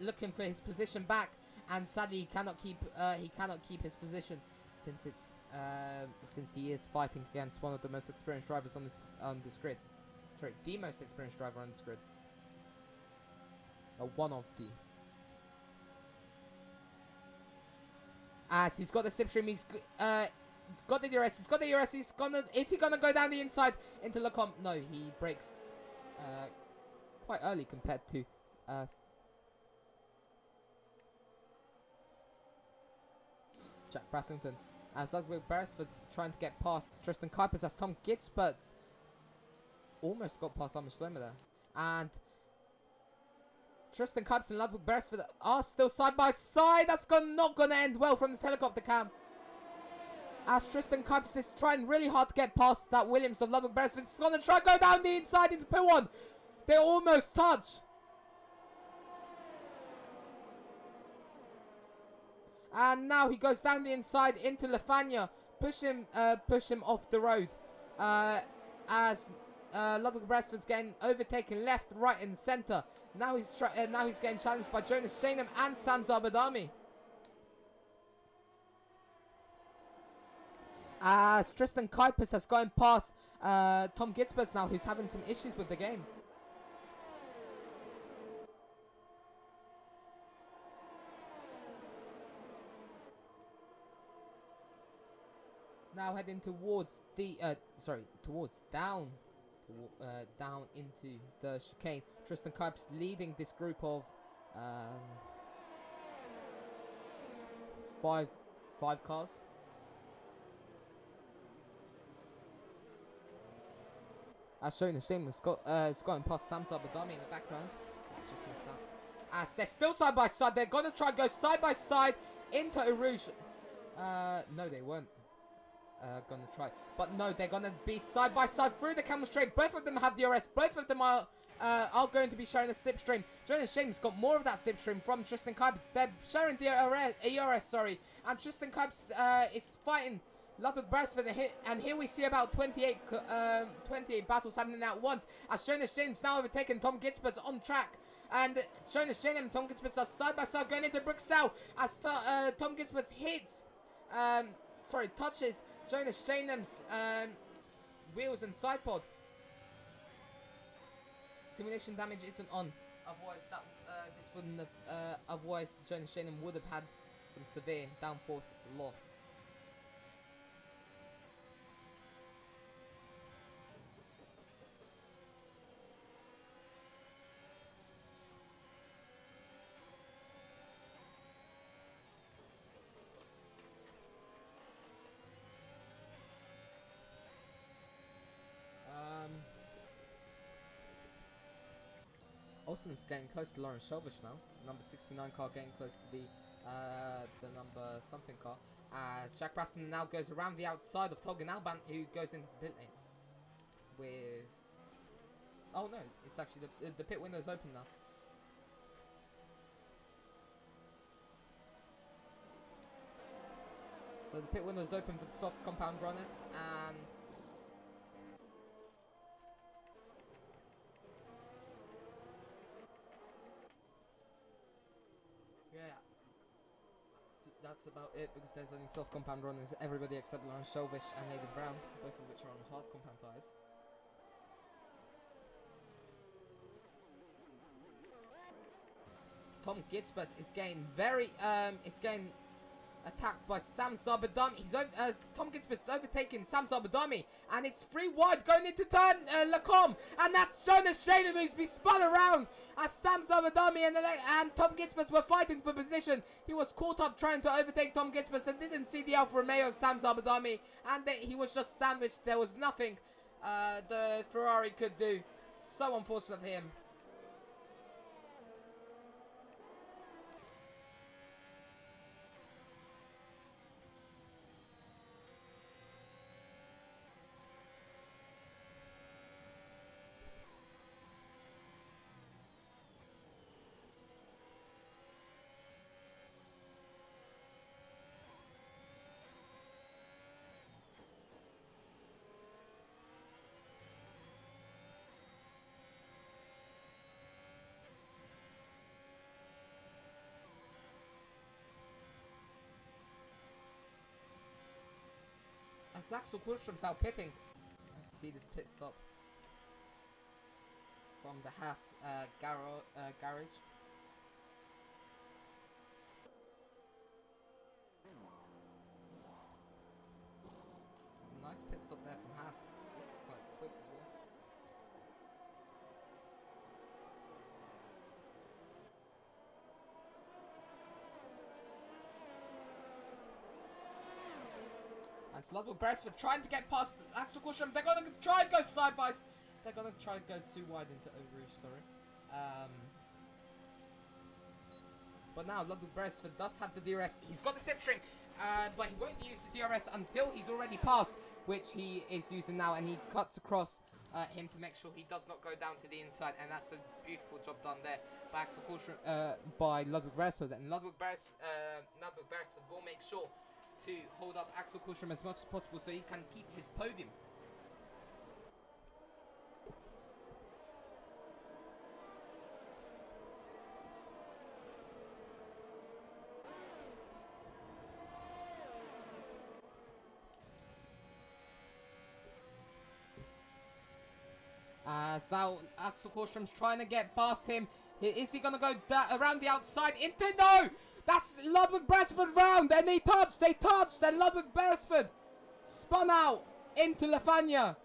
Looking for his position back, and sadly he cannot keep his position since he is fighting against one of the most experienced drivers on this grid. Sorry, the most experienced driver on this grid. One of the. As he's got the slipstream, he's got the DRS. He's got the DRS. Is he gonna go down the inside into Lecomte? No, he breaks quite early compared to. Jack Brassington, as Ludwig Beresford's trying to get past Tristan Kuipers, as Tom Gitzbert almost got past Armin Schlomer there. And Tristan Kuipers and Ludwig Beresford are still side by side. That's not going to end well from this helicopter cam. As Tristan Kuipers is trying really hard to get past that Williams of Ludwig Beresford. He's going to try to go down the inside into pit 1. They almost touch. And now he goes down the inside into Lefania, push him off the road. As Ludwig Beresford's getting overtaken left, right, and centre. Now he's getting challenged by Jonas Shainham and Sam Zabadami. As Tristan Kuipers has gone past Tom Gitzbert now, who's having some issues with the game. Now heading towards the down into the chicane. Tristan Kuipers leading this group of five cars. As shown in shame, it's gotten past Sam Zabadami in the background. Just missed that. As they're still side by side, they're gonna try to go side by side into Erouge. No, they weren't. Gonna try, but no, they're gonna be side by side through the camel straight. Both of them have DRS. Both of them are going to be sharing a slipstream. Jonas Shane's got more of that slipstream from Tristan Kuipers. They're sharing the ERS, sorry, and Tristan Kuipers is fighting Ludwig Beresford and here we see about 28 battles happening at once. As Jonas Shane's now overtaken Tom Gitzbert on track. And Jonas Shane and Tom Gitzbert are side by side going into Bruxelles as Tom Gitzbert hits, touches Jonas Shainham's wheels and side pod. Simulation damage isn't on. Otherwise, this wouldn't have. Otherwise, Jonas Shainham would have had some severe downforce loss. Olsen's getting close to Lawrence Shelvish now. Number 69 car getting close to the number something car. As Jack Braston now goes around the outside of Tolgan Alban, who goes into the pit lane. With... Oh no, it's actually the pit window's open now. So the pit window's open for the soft compound runners, and... That's about it, because there's only soft compound runners. Everybody except Lawrence Shelvish and Nathan Brown, both of which are on hard compound tyres. Tom Gitzbert is getting attacked by Sam Zabadami. Tom Gitzbert's overtaking Sam Zabadami, and it's 3 wide going into turn Lecomte, and that's Jonas Shainham who's been spun around as Sam Zabadami and Tom Gitzbert were fighting for position. He was caught up trying to overtake Tom Gitzbert and didn't see the Alfa Romeo of Sam Zabadami, and he was just sandwiched. There was nothing the Ferrari could do. So unfortunate for him. Saxo-Kurstrom's now pitting. Let's see this pit stop from the Haas garage. It's a nice pit stop there from Haas. Quite quick as well. And it's Ludwig Beresford trying to get past Axel Kurstromp. They're going to try and go side by side. They're going to try and go too wide into Eau Rouge, sorry. But now Ludwig Beresford does have the DRS. He's got the slipstring, but he won't use the DRS until he's already passed, which he is using now. And he cuts across him to make sure he does not go down to the inside. And that's a beautiful job done there by Axel Kurstromp, by Ludwig Beresford. And Ludwig Beresford will make sure to hold up Axel Kurstromp as much as possible so he can keep his podium. As now Axel Kurstrom's trying to get past him. Is he going to go around the outside into... No! That's Ludwig Beresford round, and they touched, and Ludwig Beresford spun out into Lafagna.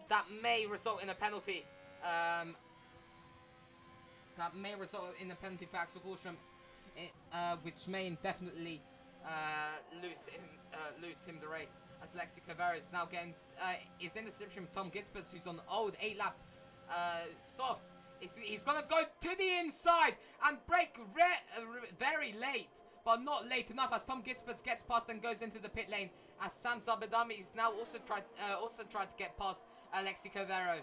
That may result in a penalty. That may result in a penalty for Axel Kurstromp, which may indefinitely lose him the race. As Alexi Cavero is now getting is in the slipstream. Tom Gisberts, who's on old 8-lap soft. He's going to go to the inside and brake very late, but not late enough as Tom Gisberts gets past and goes into the pit lane. As Sam Zabadami is now also tried to get past Alexi Cavero.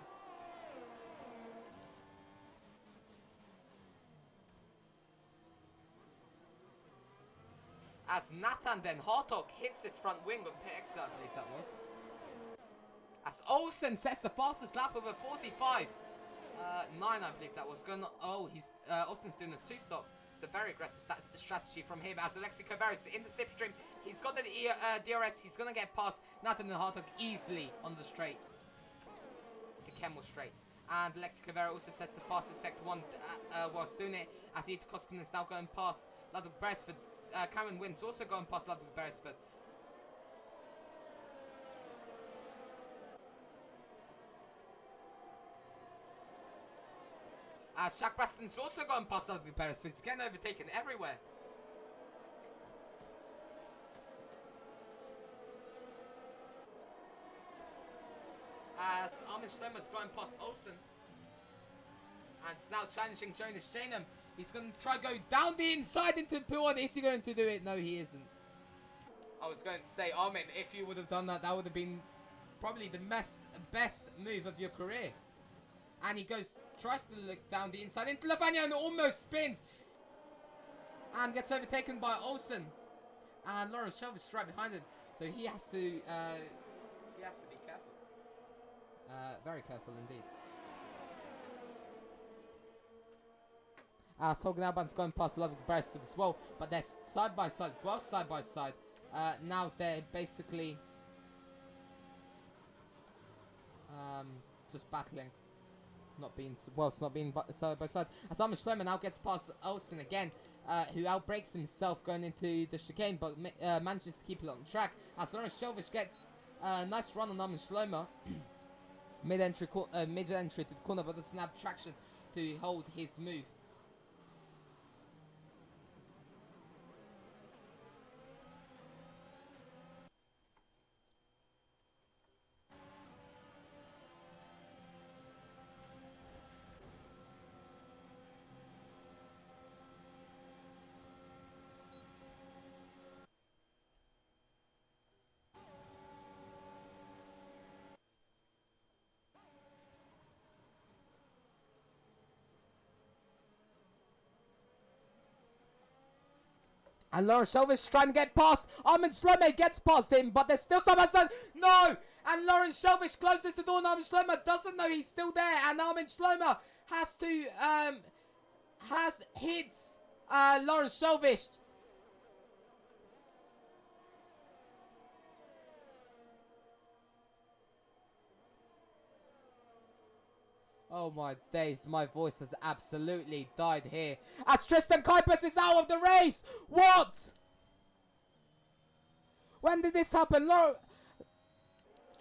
As Nathan Den Hartog hits his front wing on pit exit, I believe that was. As Olsen sets the fastest lap over 45. 9, I believe that was. Olsen's doing a 2-stop. It's a very aggressive strategy from him. As Alexi Cavero is in the slipstream, he's got the DRS. He's going to get past Nathan Den Hartog easily on the straight. The Kemmel straight. And Alexi Cavero also sets the fastest sector 1 whilst doing it. As Ito Koskinen is now going past Ludwig Beresford. Cameron Wynn's also going past Ludwig Beresford. Shaq Braston's also going past Ludwig Beresford. He's getting overtaken everywhere. As Armin Schlemmer's going past Olsen. And it's now challenging Jonas Shanum. He's going to try to go down the inside into P1. Is he going to do it? No, he isn't. I was going to say, Armin, if you would have done that, that would have been probably the best move of your career. And he tries to look down the inside into Lafagna and almost spins. And gets overtaken by Olsen. And Lawrence Shelf is right behind him. So he has to be careful. Very careful indeed. Solgan Alban's going past Ludwig Beresford as well, but they're side by side, now they're basically just battling, not being side by side. As Armin Schlemmer now gets past Olsen again, who outbrakes himself going into the chicane, but manages to keep it on track. As Lawrence Shelvish gets a nice run on Armin Schlemmer, mid-entry to the corner, but doesn't have traction to hold his move. And Lawrence Shelvish trying to get past. Armin Schlemmer gets past him, but there's still someone said no. And Lawrence Shelvish closes the door, and Armin Schlemmer doesn't know he's still there. And Armin Schlemmer has hits Lawrence Shelvish Oh my days, my voice has absolutely died here. As Tristan Kuipers is out of the race! What? When did this happen?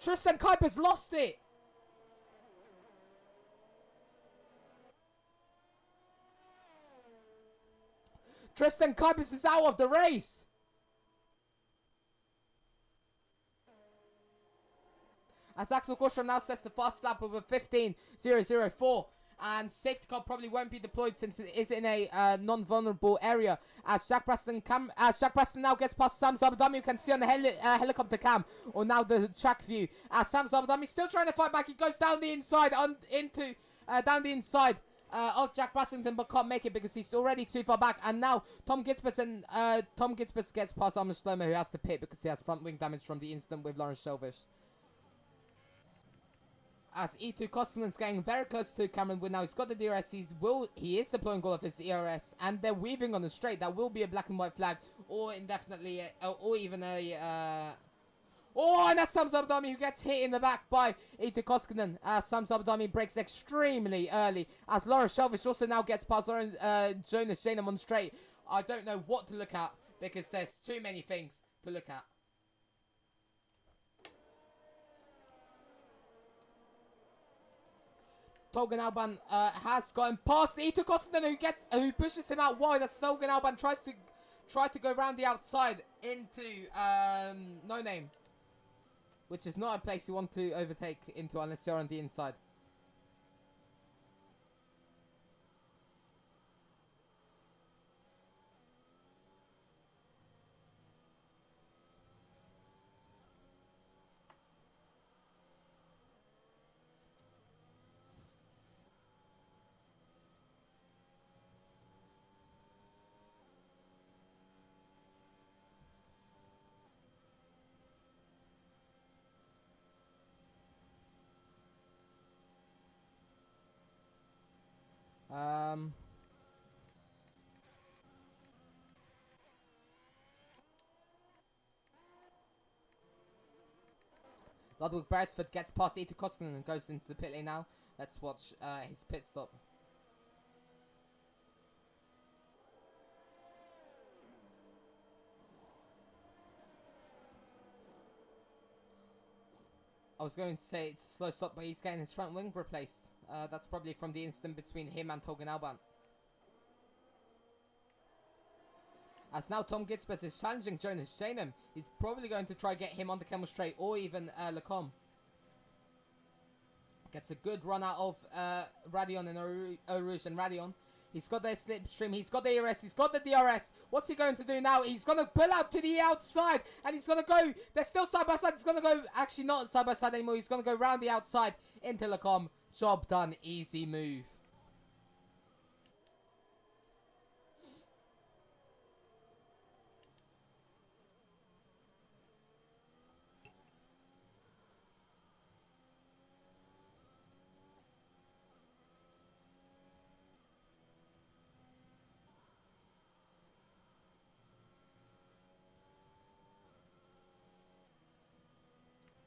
Tristan Kuipers lost it! Tristan Kuipers is out of the race! As Axel Korsholm now sets the fast lap of a 15.004. And safety car probably won't be deployed since it is in a non-vulnerable area. As Jack Preston now gets past Sam Zabadami, you can see on the helicopter cam, or now the track view. As Sam Zabadami still trying to fight back, he goes down the inside down the inside of Jack Brassington, but can't make it because he's already too far back. And now Tom Gitzbert gets past Armin Schlomer, who has to pit because he has front wing damage from the incident with Lawrence Shelvish. As E2 Kostelin's getting very close to Cameron Wood now. He's got the DRS. He is deploying all of his ERS, and they're weaving on the straight. That will be a black and white flag, or indefinitely, or even a. Oh, and that's Sam Zabadami who gets hit in the back by E2 Koskinen. Sam Zabadami breaks extremely early. As Lawrence Shelvish also now gets past Jonas Janum on straight. I don't know what to look at because there's too many things to look at. Togan Alban has gone past E2 Koskinen who pushes him out wide as Togan Alban tries to go around the outside into No Name, which is not a place you want to overtake into unless you're on the inside. Ludwig Beresford gets past E2 Koskinen and goes into the pit lane now. Let's watch his pit stop. I was going to say it's a slow stop, but he's getting his front wing replaced. That's probably from the incident between him and Togan Alban. As now Tom Gitzbert is challenging Jonas Janum. He's probably going to try get him on the Camel Straight or even Lecom. Gets a good run out of Radion and Eau Rouge and Radion. He's got their slipstream, he's got the ERS, he's got the DRS. What's he going to do now? He's going to pull out to the outside and he's going to go. They're still side by side. He's going to go, actually not side by side anymore. He's going to go round the outside into Lecom. Job done, easy move.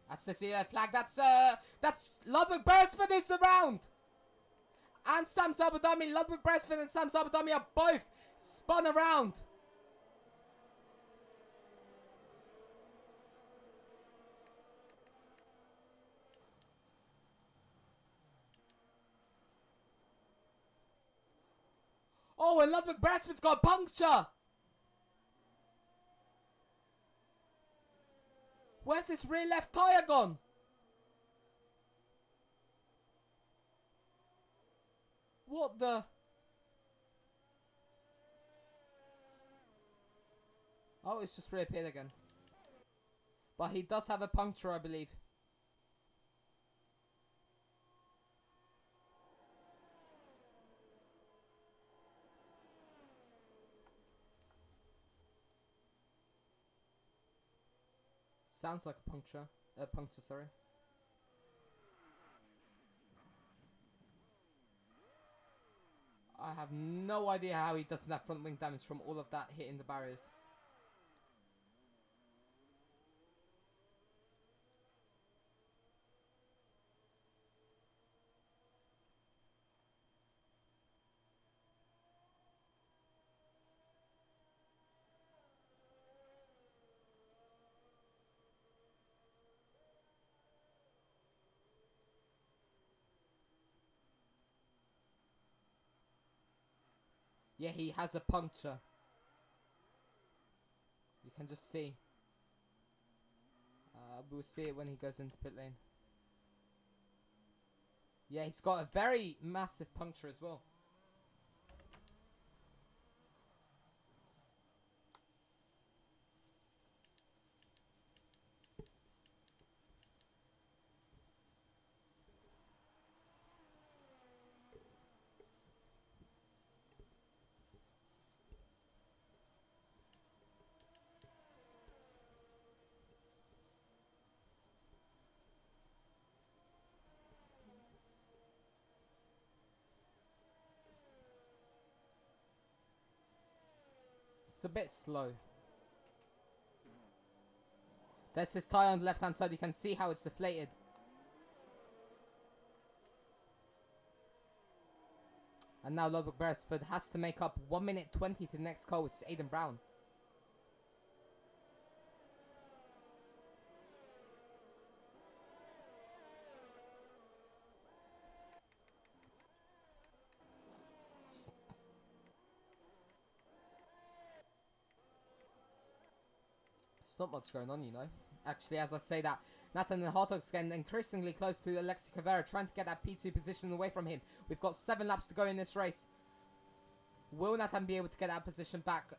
That's the see flag. That's Ludwig Beresford is around. And Sam Zabadami. Ludwig Beresford and Sam Zabadami are both spun around. Oh, and Ludwig Beresford's got a puncture. Where's his rear left tyre gone? What the? Oh, it's just reappeared again. But he does have a puncture, I believe. Sounds like a puncture. Puncture, sorry. I have no idea how he doesn't have front wing damage from all of that hitting the barriers. Yeah, he has a puncture. You can just see. We'll see it when he goes into pit lane. Yeah, he's got a very massive puncture as well. It's a bit slow. There's his tire on the left hand side. You can see how it's deflated. And now Ludwig Beresford has to make up 1 minute 20 to the next car, which is Aidan Brown. There's not much going on, you know. Actually, as I say that, Nathan and Hartog's getting increasingly close to Alexi Cavero, trying to get that P2 position away from him. We've got 7 laps to go in this race. Will Nathan be able to get that position back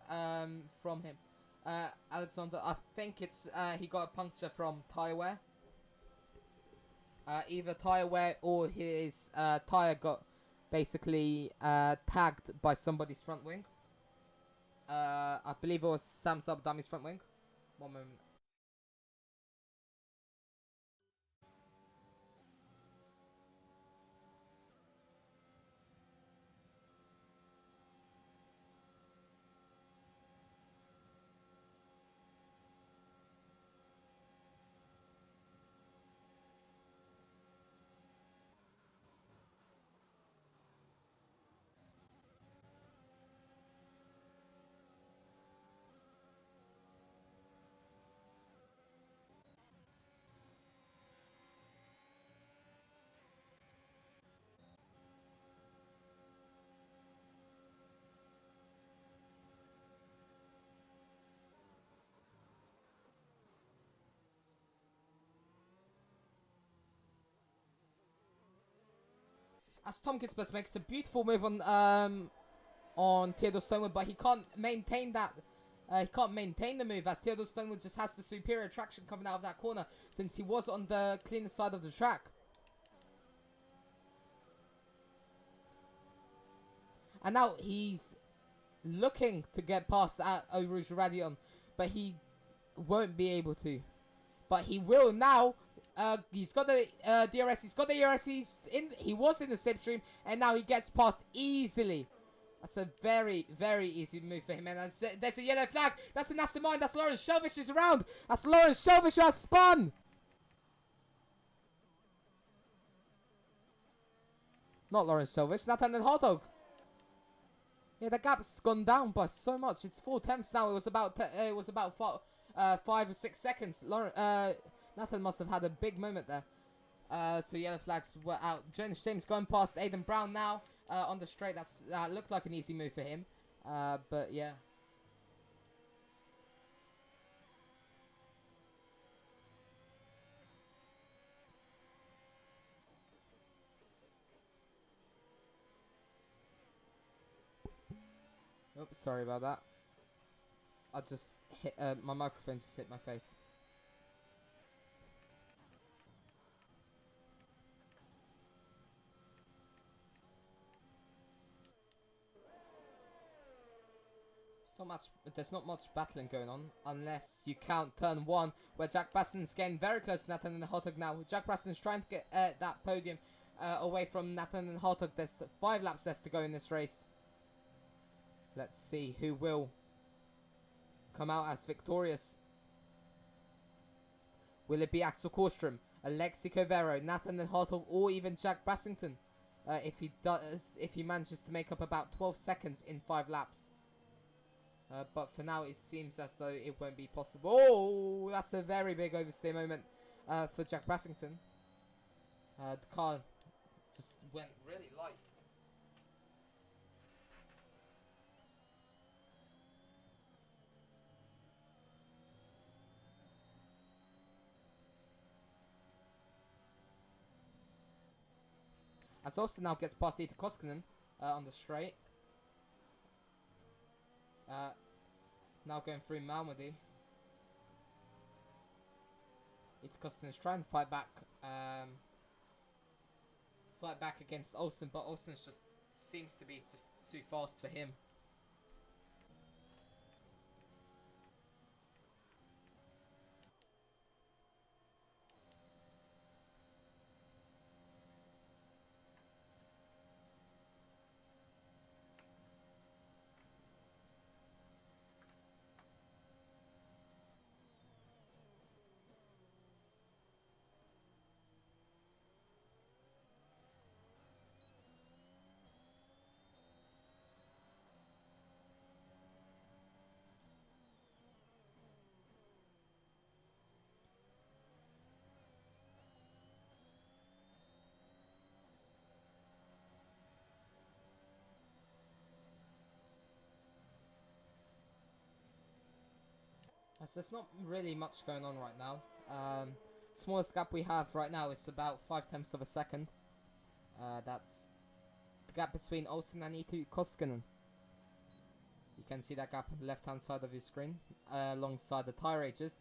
from him? Alexander, I think it's he got a puncture from tyre wear. Either tyre wear or his tyre got basically tagged by somebody's front wing. I believe it was Sam Sabadami's front wing. One moment. As Tom Ginsberg makes a beautiful move on Theodore Stonewood, but he can't maintain that. He can't maintain the move as Theodore Stonewood just has the superior traction coming out of that corner since he was on the cleaner side of the track. And now he's looking to get past Eau Rouge Radion, but he won't be able to. But he will now. He's got the DRS. He's got the DRS. He was in the slipstream, and now he gets past easily. That's a very, very easy move for him. And there's a yellow flag. That's a nasty mind. That's Lawrence Shelvish who's around. That's Lawrence Shelvish who has spun. Not Lawrence Shelvish. Nathaniel Hartog. Yeah, the gap's gone down by so much. It's 4/10 now. It was about 5 or 6 seconds. Nathan must have had a big moment there. So yellow flags were out. Jonas James going past Aidan Brown now on the straight. That looked like an easy move for him. But yeah. Oops, sorry about that. I just hit my microphone just hit my face. There's not much battling going on unless you count turn 1 where Jack Braston's getting very close to Nathan and Hartog now. Jack Braston's trying to get that podium away from Nathan and Hartog. There's 5 laps left to go in this race. Let's see who will come out as victorious. Will it be Axel Korstrom, Alexi Cavero, Nathan and Hartog, or even Jack Brassington? If he manages to make up about 12 seconds in 5 laps. But for now, it seems as though it won't be possible. Oh, that's a very big oversteer moment for Jack Brassington. The car just went really light. As Austin now gets past Ita Koskinen on the straight. Now going through Malmedy. Ita Koskinen is trying to fight back against Olsen, but Olsen just seems to be just too fast for him. So there's not really much going on right now. Smallest gap we have right now is about 5/10 of a second. That's the gap between Olsen and Ita Koskinen. You can see that gap on the left hand side of your screen, alongside the tyre ages.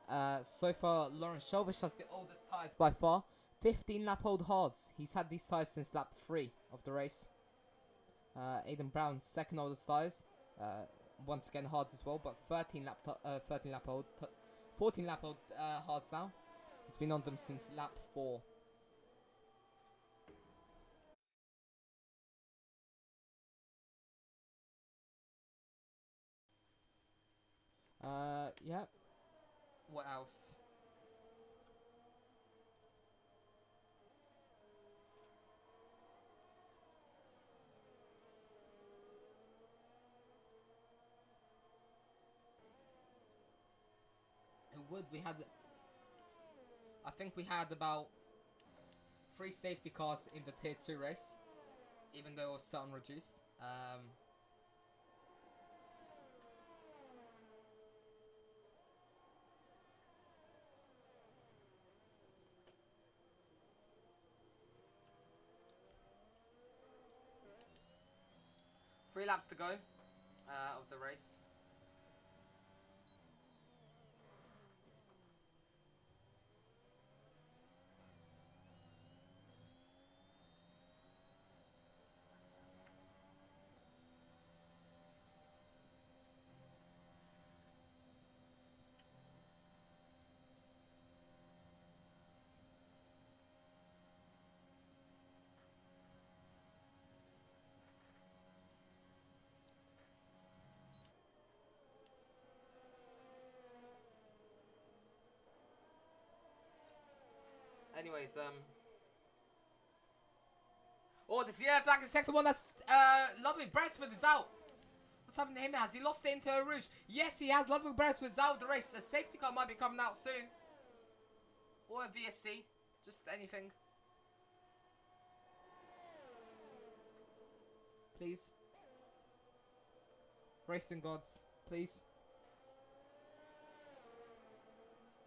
So far, Lawrence Shelvish has the oldest tyres by far. 15 lap old hards. He's had these tyres since lap 3 of the race. Aidan Brown's second oldest tyres. Once again hards as well, but 14 lap old hards now. He's been on them since lap 4. Yeah. What else? I think we had about 3 safety cars in the tier 2 race, even though it was set on reduced. Three laps to go of the race. Anyways, oh, the Sierra attack is second one. That's Ludwig Beresford is out. What's happened to him? Has he lost it into a Rouge? Yes, he has. Ludwig Beresford is out of the race. A safety car might be coming out soon, or a VSC, just anything. Please, racing gods, please.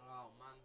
Oh man.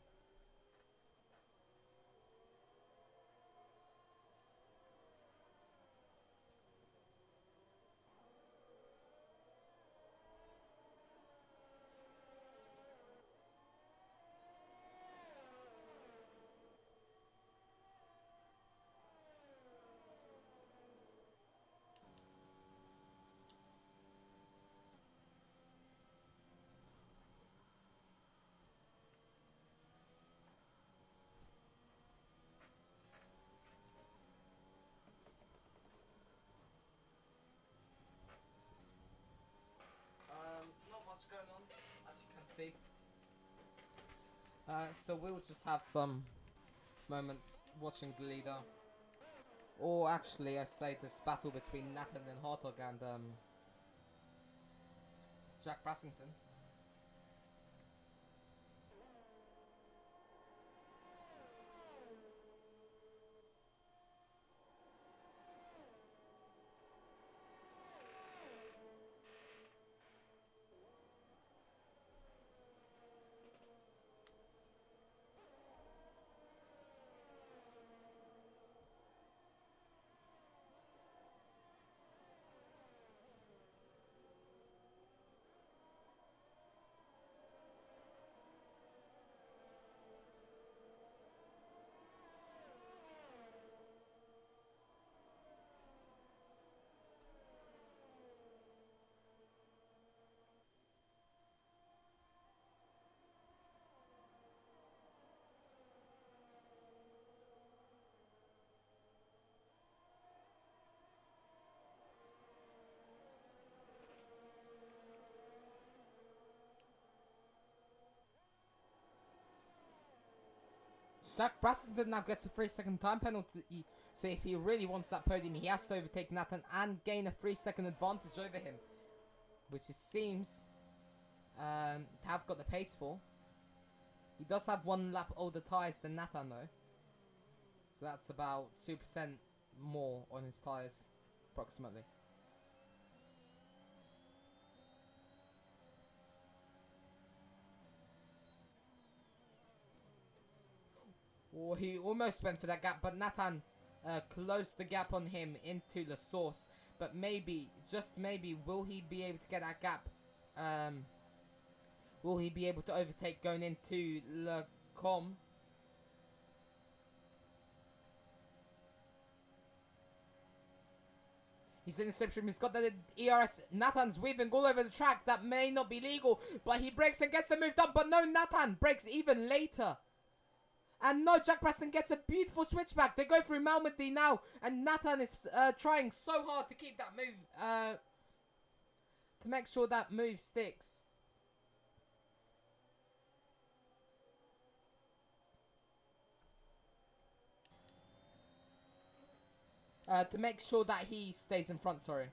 Not much going on, as you can see. So we'll just have some moments watching the leader. Or actually, I say this battle between Nathan and Hartog and Jack Brassington. Jack Braston now gets a 3-second time penalty. So if he really wants that podium, he has to overtake Nathan and gain a 3-second advantage over him, which it seems to have got the pace for. He does have 1 lap older tyres than Nathan though, so that's about 2% more on his tyres, approximately. Oh, he almost went for that gap, but Nathan closed the gap on him into the source. But maybe, just maybe, will he be able to get that gap? Will he be able to overtake going into Le Com? He's in the slipstream. He's got the ERS. Nathan's weaving all over the track. That may not be legal, but he breaks and gets the move done. But no, Nathan breaks even later. And no, Jack Preston gets a beautiful switchback. They go through Malmedy now. And Nathan is trying so hard to keep that move. To make sure that move sticks. To make sure that he stays in front, sorry.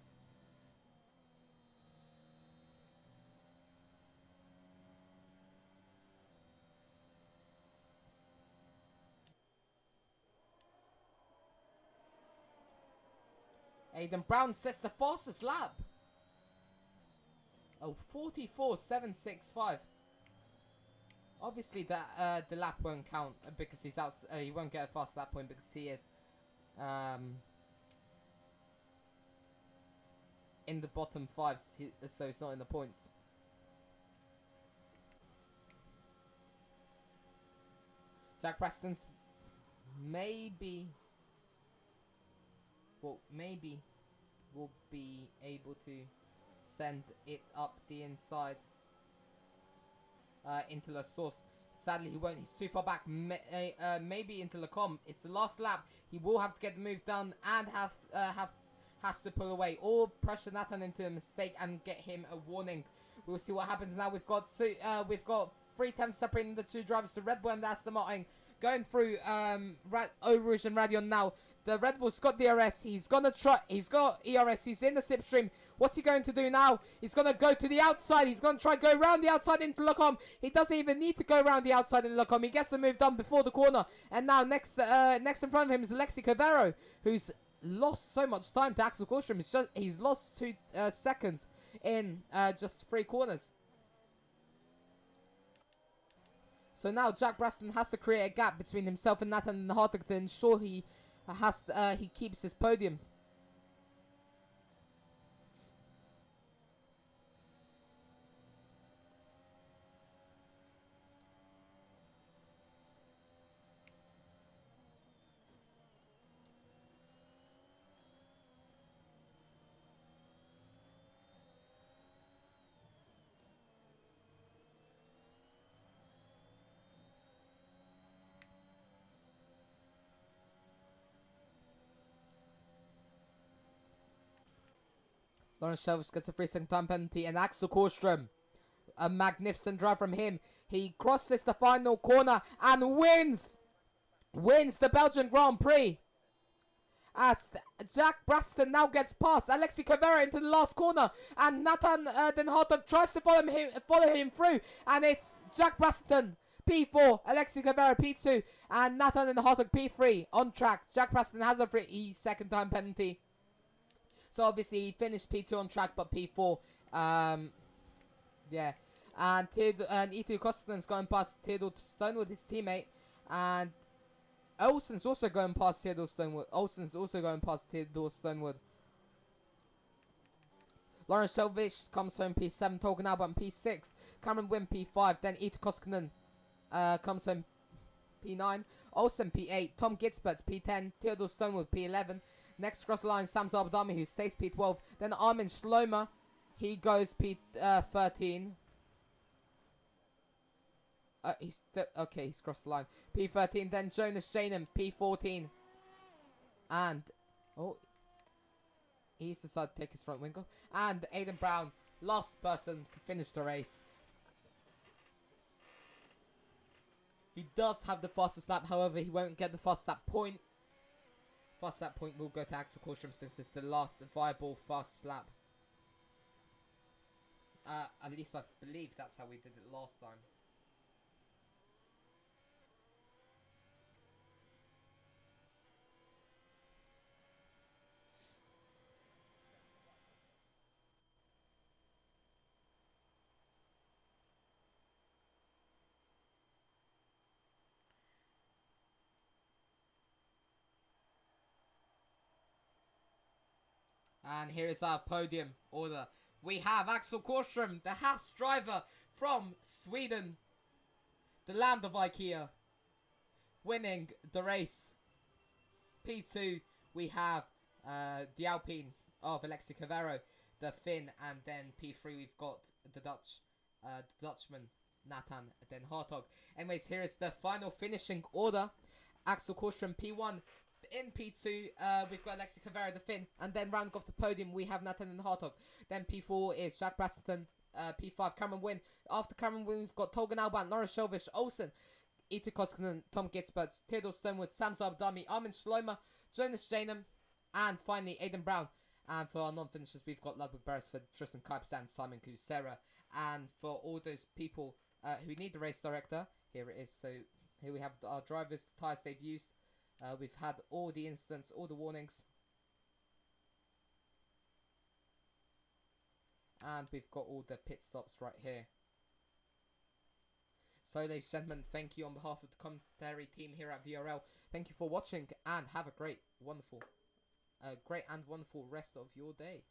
Aidan Brown sets the fastest lap. Oh, 44.765. Obviously, that the lap won't count because he's out. He won't get a fast lap point because he is in the bottom 5, so it's not in the points. Jack Preston's maybe will be able to send it up the inside into the source. Sadly, he won't. He's too far back. Maybe into the com. It's the last lap. He will have to get the move done and has to pull away or pressure Nathan into a mistake and get him a warning. We'll see what happens now. We've got 3 attempts separating the 2 drivers to Red Bull and Aston Martin going through Eau Rouge and Radion now. The Red Bull's got DRS. He's gonna try. He's got ERS. He's in the slipstream. What's he going to do now? He's gonna go to the outside. He's gonna try go around the outside into Lacombe. He doesn't even need to go around the outside in Lacombe. He gets the move done before the corner. And now next in front of him is Alexi Cavero, who's lost so much time to Axel Korstrom. He's lost 2 seconds in just 3 corners. So now Jack Braston has to create a gap between himself and Nathan Hartog to ensure he keeps his podium. Lawrence Shelvis gets a 3-second time penalty, and Axel Korstrom, a magnificent drive from him. He crosses the final corner and wins the Belgian Grand Prix. As Jack Braston now gets past Alexi Cavero into the last corner, and Nathan Den Hartog tries to follow him through, and it's Jack Braston P4, Alexi Cavero P2, and Nathan Den Hartog P3 on track. Jack Braston has a 3-second time penalty. So obviously he finished P2 on track, but P4, yeah. And E2 Kosten's going past Theodore Stonewood, his teammate, and Olsen's also going past Theodore Stonewood. Lawrence Selvich comes home P7, Torgan Albert P6, Cameron Wynn P5, then E2 Koskinen comes home P9, Olsen P8, Tom Gitzberts P10, Theodore Stonewood P11. Next across the line, Sam Zabadami, who stays P12. Then Armin Schlomer, he goes P13. He's crossed the line. P13. Then Jonas Shannon, P14. And he's decided to take his front wing off. And Aidan Brown, last person to finish the race. He He does have the fastest lap, however, he won't get the fast lap point. Fast lap point will go to Axel-Corsham since it's the last viable fast lap. At least I believe that's how we did it last time. And here is our podium order. We have Axel-Corsham, the Haas driver from Sweden, the land of IKEA, winning the race. P2, we have the Alpine of Alexi Cavero, the Finn, and then P3 we've got the Dutchman, Nathan Den Hartog. Anyways, here is the final finishing order. Axel-Corsham P1. In P2, we've got Alexi Cavero, the Finn, and then rounding off the podium, we have Nathan and Hartog. Then P4 is Jack Brassington, P5 Cameron Wynn. After Cameron Wynn, we've got Tolgan Alban, Lawrence Shelvish, Olsen, Ita Koskinen, Tom Gitzberts, Theodore Stonewood, Sam Zabdami, Armin Schlomer, Jonas Janum, and finally Aidan Brown. And for our non-finishers, we've got Ludwig Beresford, Tristan Kuipers, and Simon Kusera. And for all those people who need the race director, here it is. So here we have our drivers, the tyres they've used. We've had all the incidents, all the warnings. And we've got all the pit stops right here. So, ladies and gentlemen, thank you on behalf of the commentary team here at VRL. Thank you for watching and have a great and wonderful rest of your day.